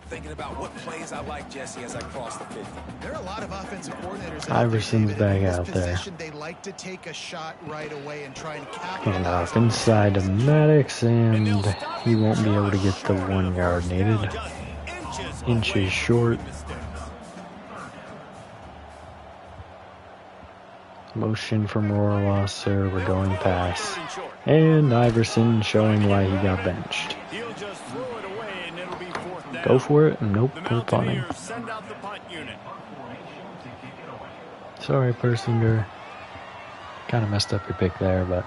Thinking about what plays I like, Jesse, as I cross the 50. There are a lot of offensive coordinators. Iverson's back out there. They like to take a shot right away and try and And off inside to Maddox, and he won't be able to get the 1 yard needed. Inches short. Motion from Rohrwasser, we're going pass. And Iverson showing why he got benched. Go for it. Nope, we're punting. Sorry, Persinger. Kind of messed up your pick there, but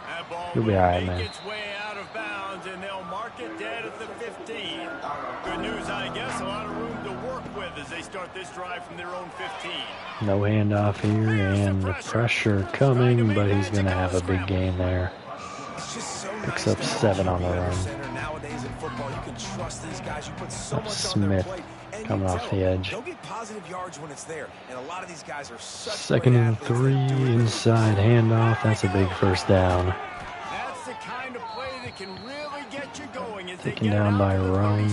you'll be alright, man. Good news, I guess. A lot of room to work with as they start this drive from their own 15. No handoff here, and the pressure coming, but he's going to have a big gain there. Picks up 7 on the run. That's Smith coming off the edge. Second and 3, inside handoff. That's a big first down. That's the kind of play that can really get you going. Taken down by Roan.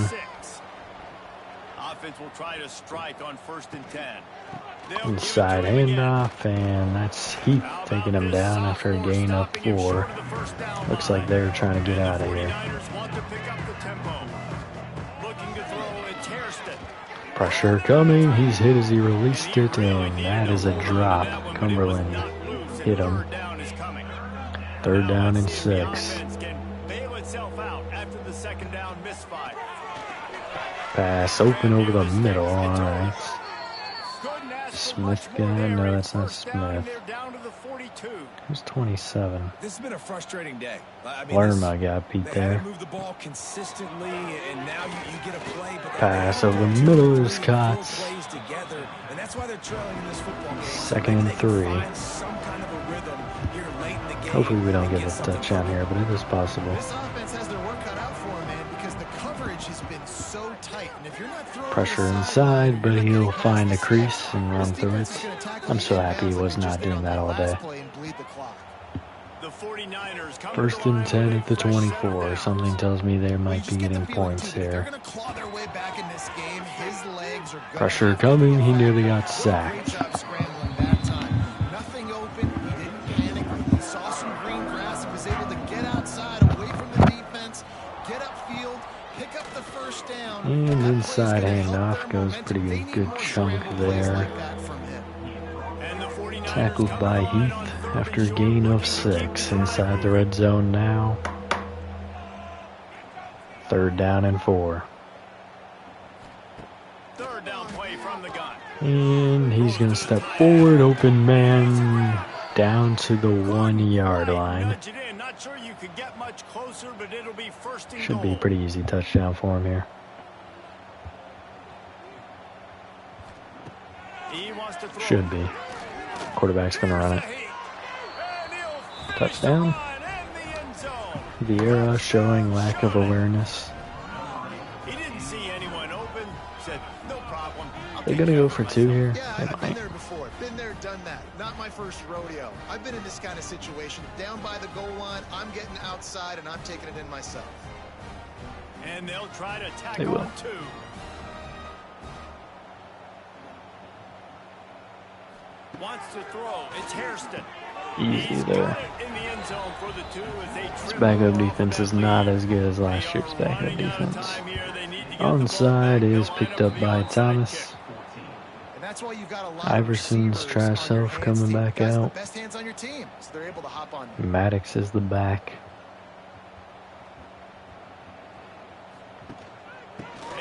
Offense will try to strike on 1st and 10. Inside handoff, and that's Heath taking him down after a gain of 4. Looks like they're trying to get out of here. Pressure coming. He's hit as he released it, and that is a drop. Cumberland hit him. 3rd down and 6. Pass open over the middle. All right. Smith guy? No, that's not Smith. Who's 27? This has been a frustrating day. Lerma got beat there. Move the ball consistently, and now you get a play, but pass over the middle is caught. Together, and that's why they're trailing in this football game. 2nd and 3. Hopefully we don't get a touchdown here, but it is possible. This offense has their work cut out for them, man, because the coverage has been so tight. And if you're not throwing pressure inside, but he'll find a crease and run through it. I'm so happy he was not doing that all day. 1st and 10 at the 24. Something tells me they might be getting points here. Pressure coming. He nearly got sacked. And inside handoff goes pretty good chunk there. Tackled by Heath after a gain of 6 inside the red zone now. 3rd down and 4. Third down play from the gun. And he's going to step forward, open man, down to the 1-yard line. Not sure you could get much closer, but it'll be first and Should be a goal. pretty easy touchdown for him here. He wants to throw. Should be. Quarterback's going to run it. Touchdown. Vieira showing lack of awareness. He didn't see anyone open. Said, no problem. They're going to go for 2 here. Yeah, They I've been might. there before. Been there, done that. Not my first rodeo. I've been in this kind of situation. Down by the goal line, I'm getting outside and I'm taking it in myself. And they'll try to tackle They will. him too. Wants to throw. It's Hairston. Easy there. In the end zone for the 2 as they This trip backup off defense that is lead. not as good as last year's backup Running out of defense. time here. They need to get the Onside ball is back. picked They'll up line by up the onside Thomas. kick. And that's why you've got a lot Iverson's of trash receivers on your self hands, coming Steve. back Guys with out. the best hands on your team, so they're able to hop on. Maddox is the back.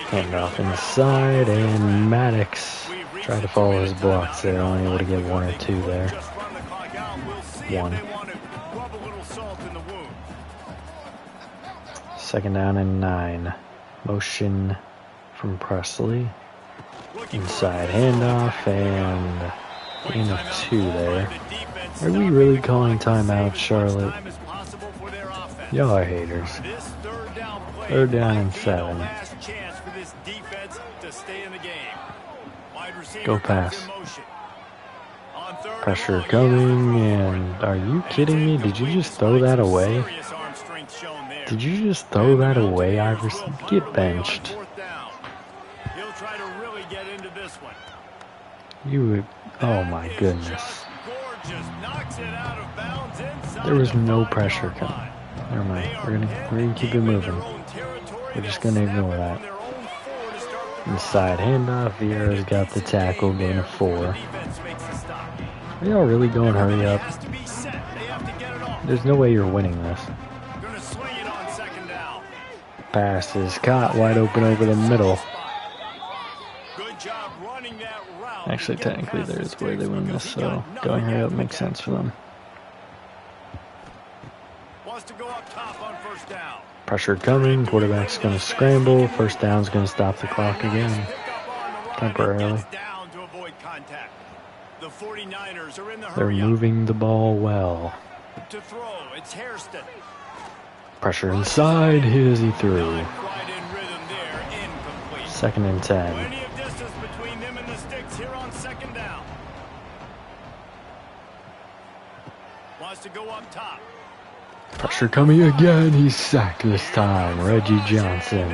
Handoff inside, and Maddox tried to follow his blocks there, only able to get 1 or 2 there. Just run the clock out. We'll see 1. if they want to rub a little salt in the wound. 2nd down and 9. Motion from Presley. Inside handoff, and gain of 2 there. Are we really calling timeout, Charlotte? Y'all are haters. This Third down and might be the 7. last chance for this defense to stay in the game. Wide receiver Go comes pass. in motion. On third and Pressure long, coming, and are you kidding me? Did you just throw that away? serious arm strength shown there. Did you just throw that away, Iverson? Get benched. Fourth down. He'll try to really get into this one. You would, oh my goodness. Gorgeous. Knocks it out of bounds inside There was the no 5-yard pressure line. coming. Never mind. They are We're gonna keep it deep in moving. their own territory. We're just They'll gonna snap ignore it that. on their own 4 to start the Inside handoff, Vieira's got the tackle, gain of 4. defense makes a stop. Are y'all really going hurry up? Has to be set. They have to get it off. There's no way you're winning this. Gonna swing it on 2nd down. Pass is caught wide open over the middle. Good job running that route. Actually, Get technically, past the there's a way they sticks win because this, he got so nothing going hurry yet up to makes attack. sense for them. Wants to go up top on 1st down. Pressure coming, quarterback's gonna scramble, 1st down's gonna stop the clock again. Pick up on the run. Temporarily. He gets down to avoid contact. The 49ers are in the They're hurry up. moving the ball well. To throw, it's Hairston. Pressure inside, hit as he threw. Not quite in rhythm there, incomplete. 2nd and 10. Plenty of distance between them and the sticks here on 2nd down. Wants to go up top. Pressure coming again, he's sacked this time. Reggie Johnson.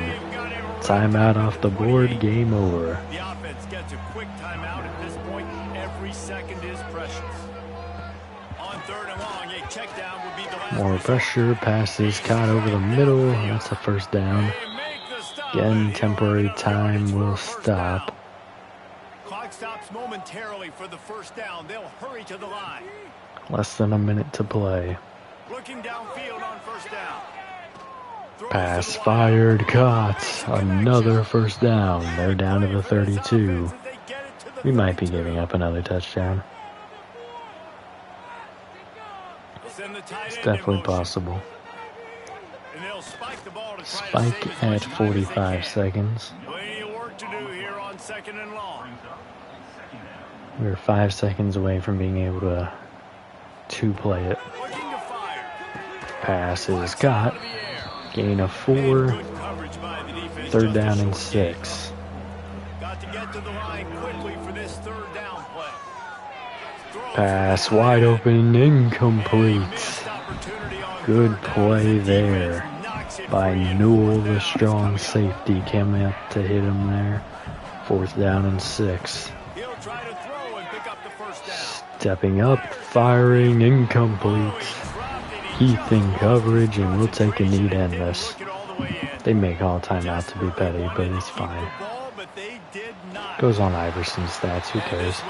Timeout off the board, game over. The offense gets a quick timeout at this point. Every second is precious. On 3rd and long, a check down would be the last. More pressure, passes caught over the middle. That's a 1st down. They make the stop. Again, temporary time will stop. Clock stops momentarily for the 1st down. They'll hurry to the line. Less than a minute to play. Looking downfield on 1st down. Throws Pass to the fired, caught. Another 1st down. They're down to the 32. We might be giving up another touchdown. It's definitely possible. And they'll spike the ball to try to Spike save as much at time as they 45 can. seconds. Plenty of work to do here on 2nd and long. We're 5 seconds away from being able to play it. Looking to fire. Pass is caught. Out of the air. Gain of 4. Good coverage by the defense. 3rd Just a down and short gain. 6. Got to get to the line quickly for this 3rd down play. Throws Pass to the wide line. open, incomplete. Missed opportunity on Good 3rd down. play The there defense knocks it by free. Newell, the strong safety, came up to hit him there. 4th down and 6. He'll try to throw and pick up the 1st down. Stepping up, firing, incomplete. Heath in coverage, and we'll take a knee to end this. Look at all the way in. They may call a timeout to be petty, but it's fine. Goes on Iverson's stats, who cares?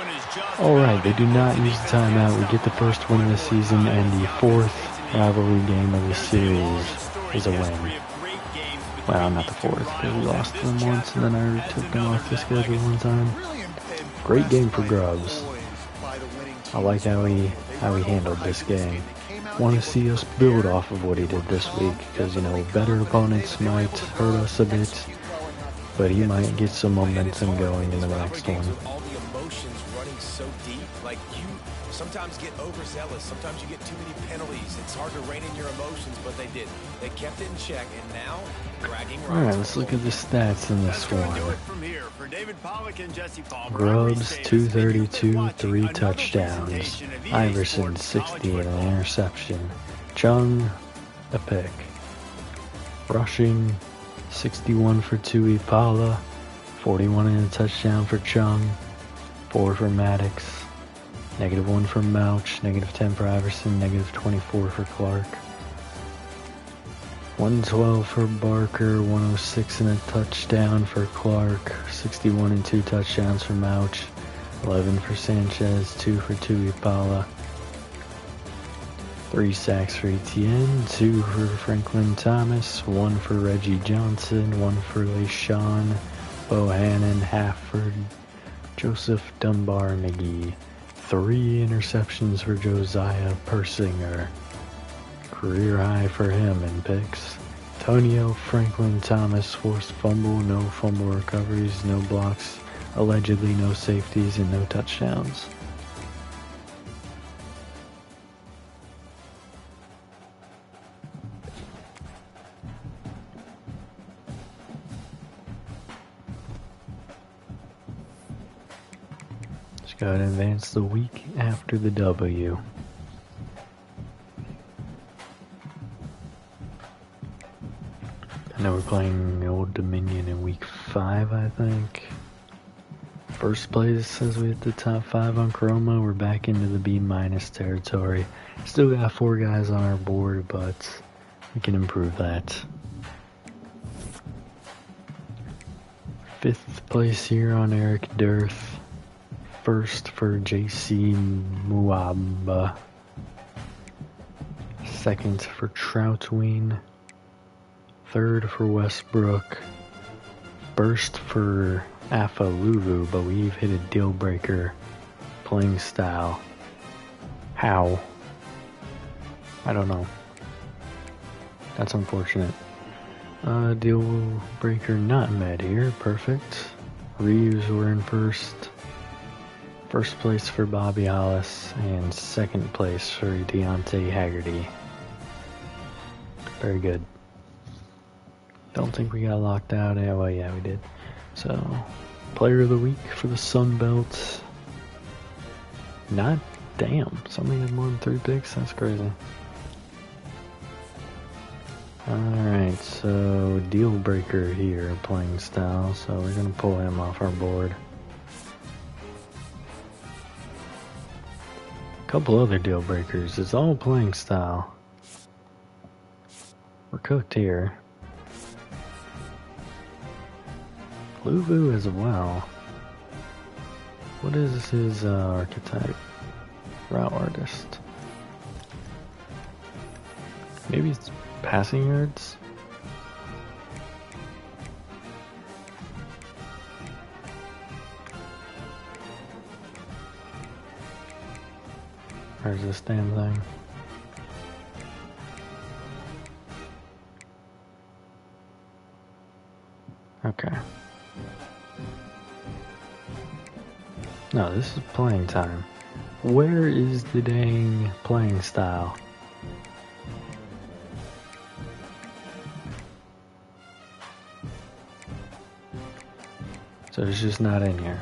Alright, they do not use the timeout. We get the first win of the season, and the fourth rivalry game of the series is a win. Well, not the fourth, because we lost to them once, and then I already took them off the schedule one time. Great game for Grubbs. I like how he handled this game. Want to see us build off of what he did this week, because, you know, better opponents might hurt us a bit, but he might get some momentum going in the next one. All the emotions running so deep, like you sometimes get overzealous, sometimes you get too many penalties. It's hard to rein in your emotions, but they didn't. They kept it in check, and now bragging rights. Alright, let's look at the stats in this one. Grubbs, 232, 3 touchdowns. Iverson, 60 and an interception. Chung, a pick. Rushing, 61 for Tui Pala, 41 and a touchdown for Chung, 4 for Maddox, -1 for Mouch, -10 for Iverson, -24 for Clark. 112 for Barker, 106 and a touchdown for Clark, 61 and 2 touchdowns for Mouch, 11 for Sanchez, 2 for Tui Pala, 3 sacks for Etienne, 2 for Franklin Thomas, 1 for Reggie Johnson, 1 for LeSean Bohannon, half for Joseph Dunbar McGee, 3 interceptions for Josiah Persinger. Career high for him in picks. Antonio Franklin Thomas forced fumble, no fumble recoveries, no blocks, allegedly no safeties, and no touchdowns. Let's go ahead and advance the week after the W. I know we're playing Old Dominion in week 5, I think. First place says we hit the top 5 on Chroma. We're back into the B- territory. Still got 4 guys on our board, but we can improve that. 5th place here on Eric Dearth. 1st for JC Muamba. 2nd for Troutween. 3rd for Westbrook. 1st for Afaluvu, but we've hit a deal breaker playing style. How? I don't know. That's unfortunate. Deal breaker not met here. Perfect. Reeves were in 1st. 1st place for Bobby Hollis, and 2nd place for Deontay Haggerty. Very good. Don't think we got locked out. Yeah, well, yeah, we did. So, player of the week for the Sun Belt. Not damn. Somebody had more than 3 picks. That's crazy. Alright, so deal breaker here, playing style. So we're gonna pull him off our board. Couple other deal breakers. It's all playing style. We're cooked here. Luvu as well. What is his archetype? Route artist. Maybe it's passing yards? Where's this damn thing? Okay. No, this is playing time. Where is the dang playing style? So it's just not in here.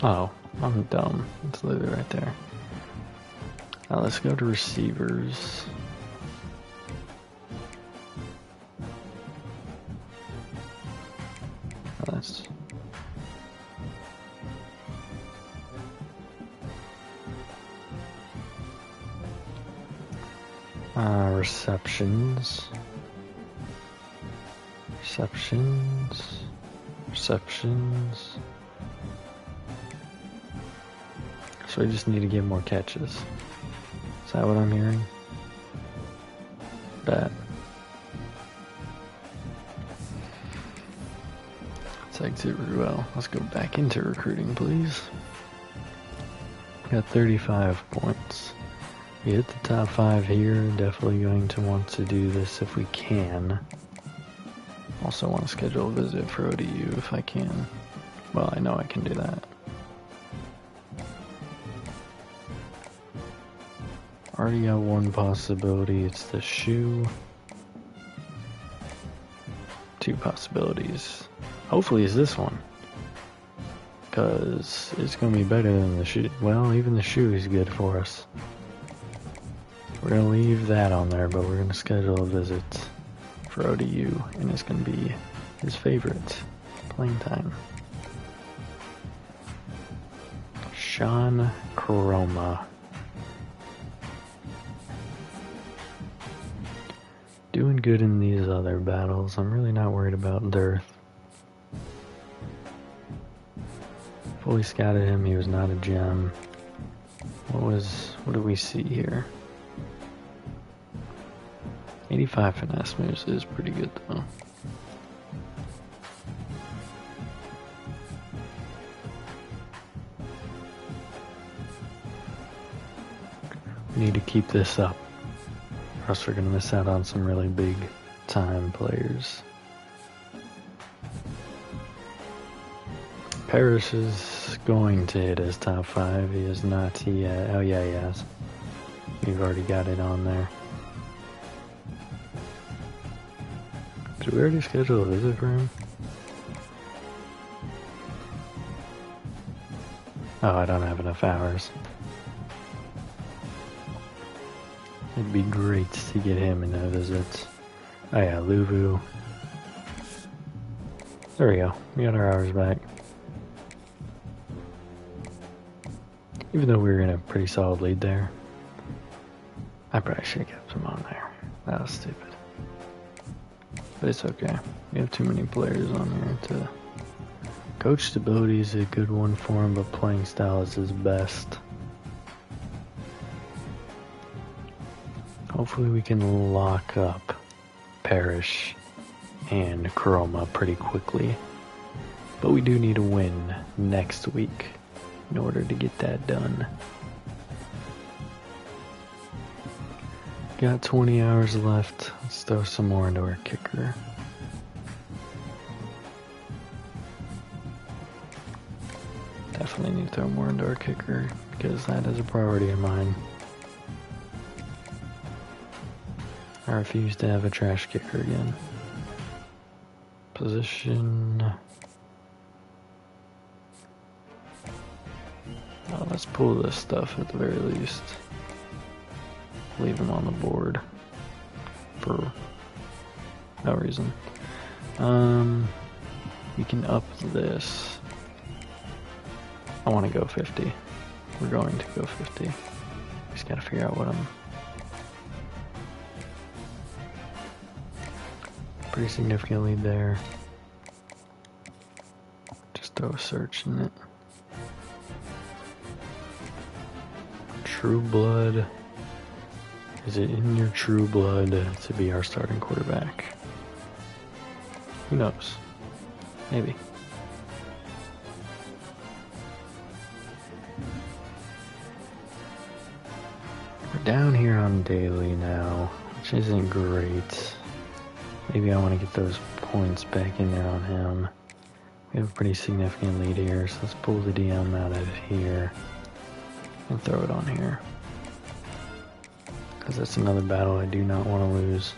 Oh, I'm dumb. It's literally right there. Now let's go to receivers. That's Receptions. So I just need to get more catches. Is that what I'm hearing? Bet. Let's exit Ruel. Let's go back into recruiting, please. Got 35 points. We hit the top 5 here. Definitely going to want to do this if we can. Also want to schedule a visit for ODU if I can. Well, I know I can do that. Already got one possibility. It's the shoe. 2 possibilities. Hopefully it's this one. Because it's going to be better than the shoe. Well, even the shoe is good for us. We're going to leave that on there, but we're going to schedule a visit for ODU. And it's going to be his favorite playing time. Sean Coroma. Doing good in these other battles. I'm really not worried about Dearth. Fully scouted him. He was not a gem. What do we see here? 85 finesse moves is pretty good though. We need to keep this up, or else we're going to miss out on some really big time players. Parrish is going to hit his top 5. He is not yet. Oh yeah, he has. We've already got it on there. Did we already schedule a visit for him? Oh, I don't have enough hours. It'd be great to get him in a visit. Oh yeah, Luvu. There we go. We got our hours back. Even though we were in a pretty solid lead there. I probably should have kept him on there. That was stupid. But it's okay. We have too many players on here to... Coach stability is a good one for him, but playing style is his best. Hopefully we can lock up Parrish and Coroma pretty quickly. But we do need a win next week in order to get that done. Got 20 hours left. Let's throw some more into our kicker. Definitely need to throw more into our kicker because that is a priority of mine. I refuse to have a trash kicker again. Position. Oh, let's pull this stuff at the very least. Leave him on the board for no reason. We can up this. I want to go 50. We're going to go 50. Just gotta figure out what I'm... Pretty significant lead there. Just throw a search in it. True blood. Is it in your true blood to be our starting quarterback? Who knows? Maybe. We're down here on daily now, which isn't great. Maybe I want to get those points back in there on him. We have a pretty significant lead here, so let's pull the DM out of here and throw it on here. Because that's another battle I do not want to lose.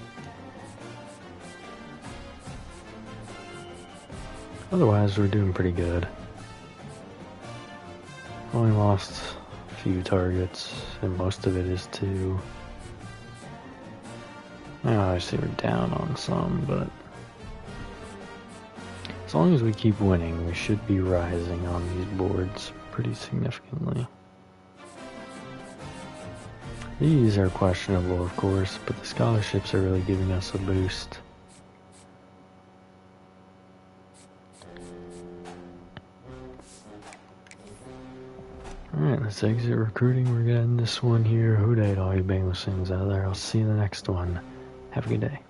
Otherwise, we're doing pretty good. Only lost a few targets, and most of it is to... Obviously we're down on some, but... As long as we keep winning, we should be rising on these boards pretty significantly. These are questionable, of course, but the scholarships are really giving us a boost. Alright, let's exit recruiting. We're getting this one here. Who dey all you Bengals things out there. I'll see you in the next one. Have a good day.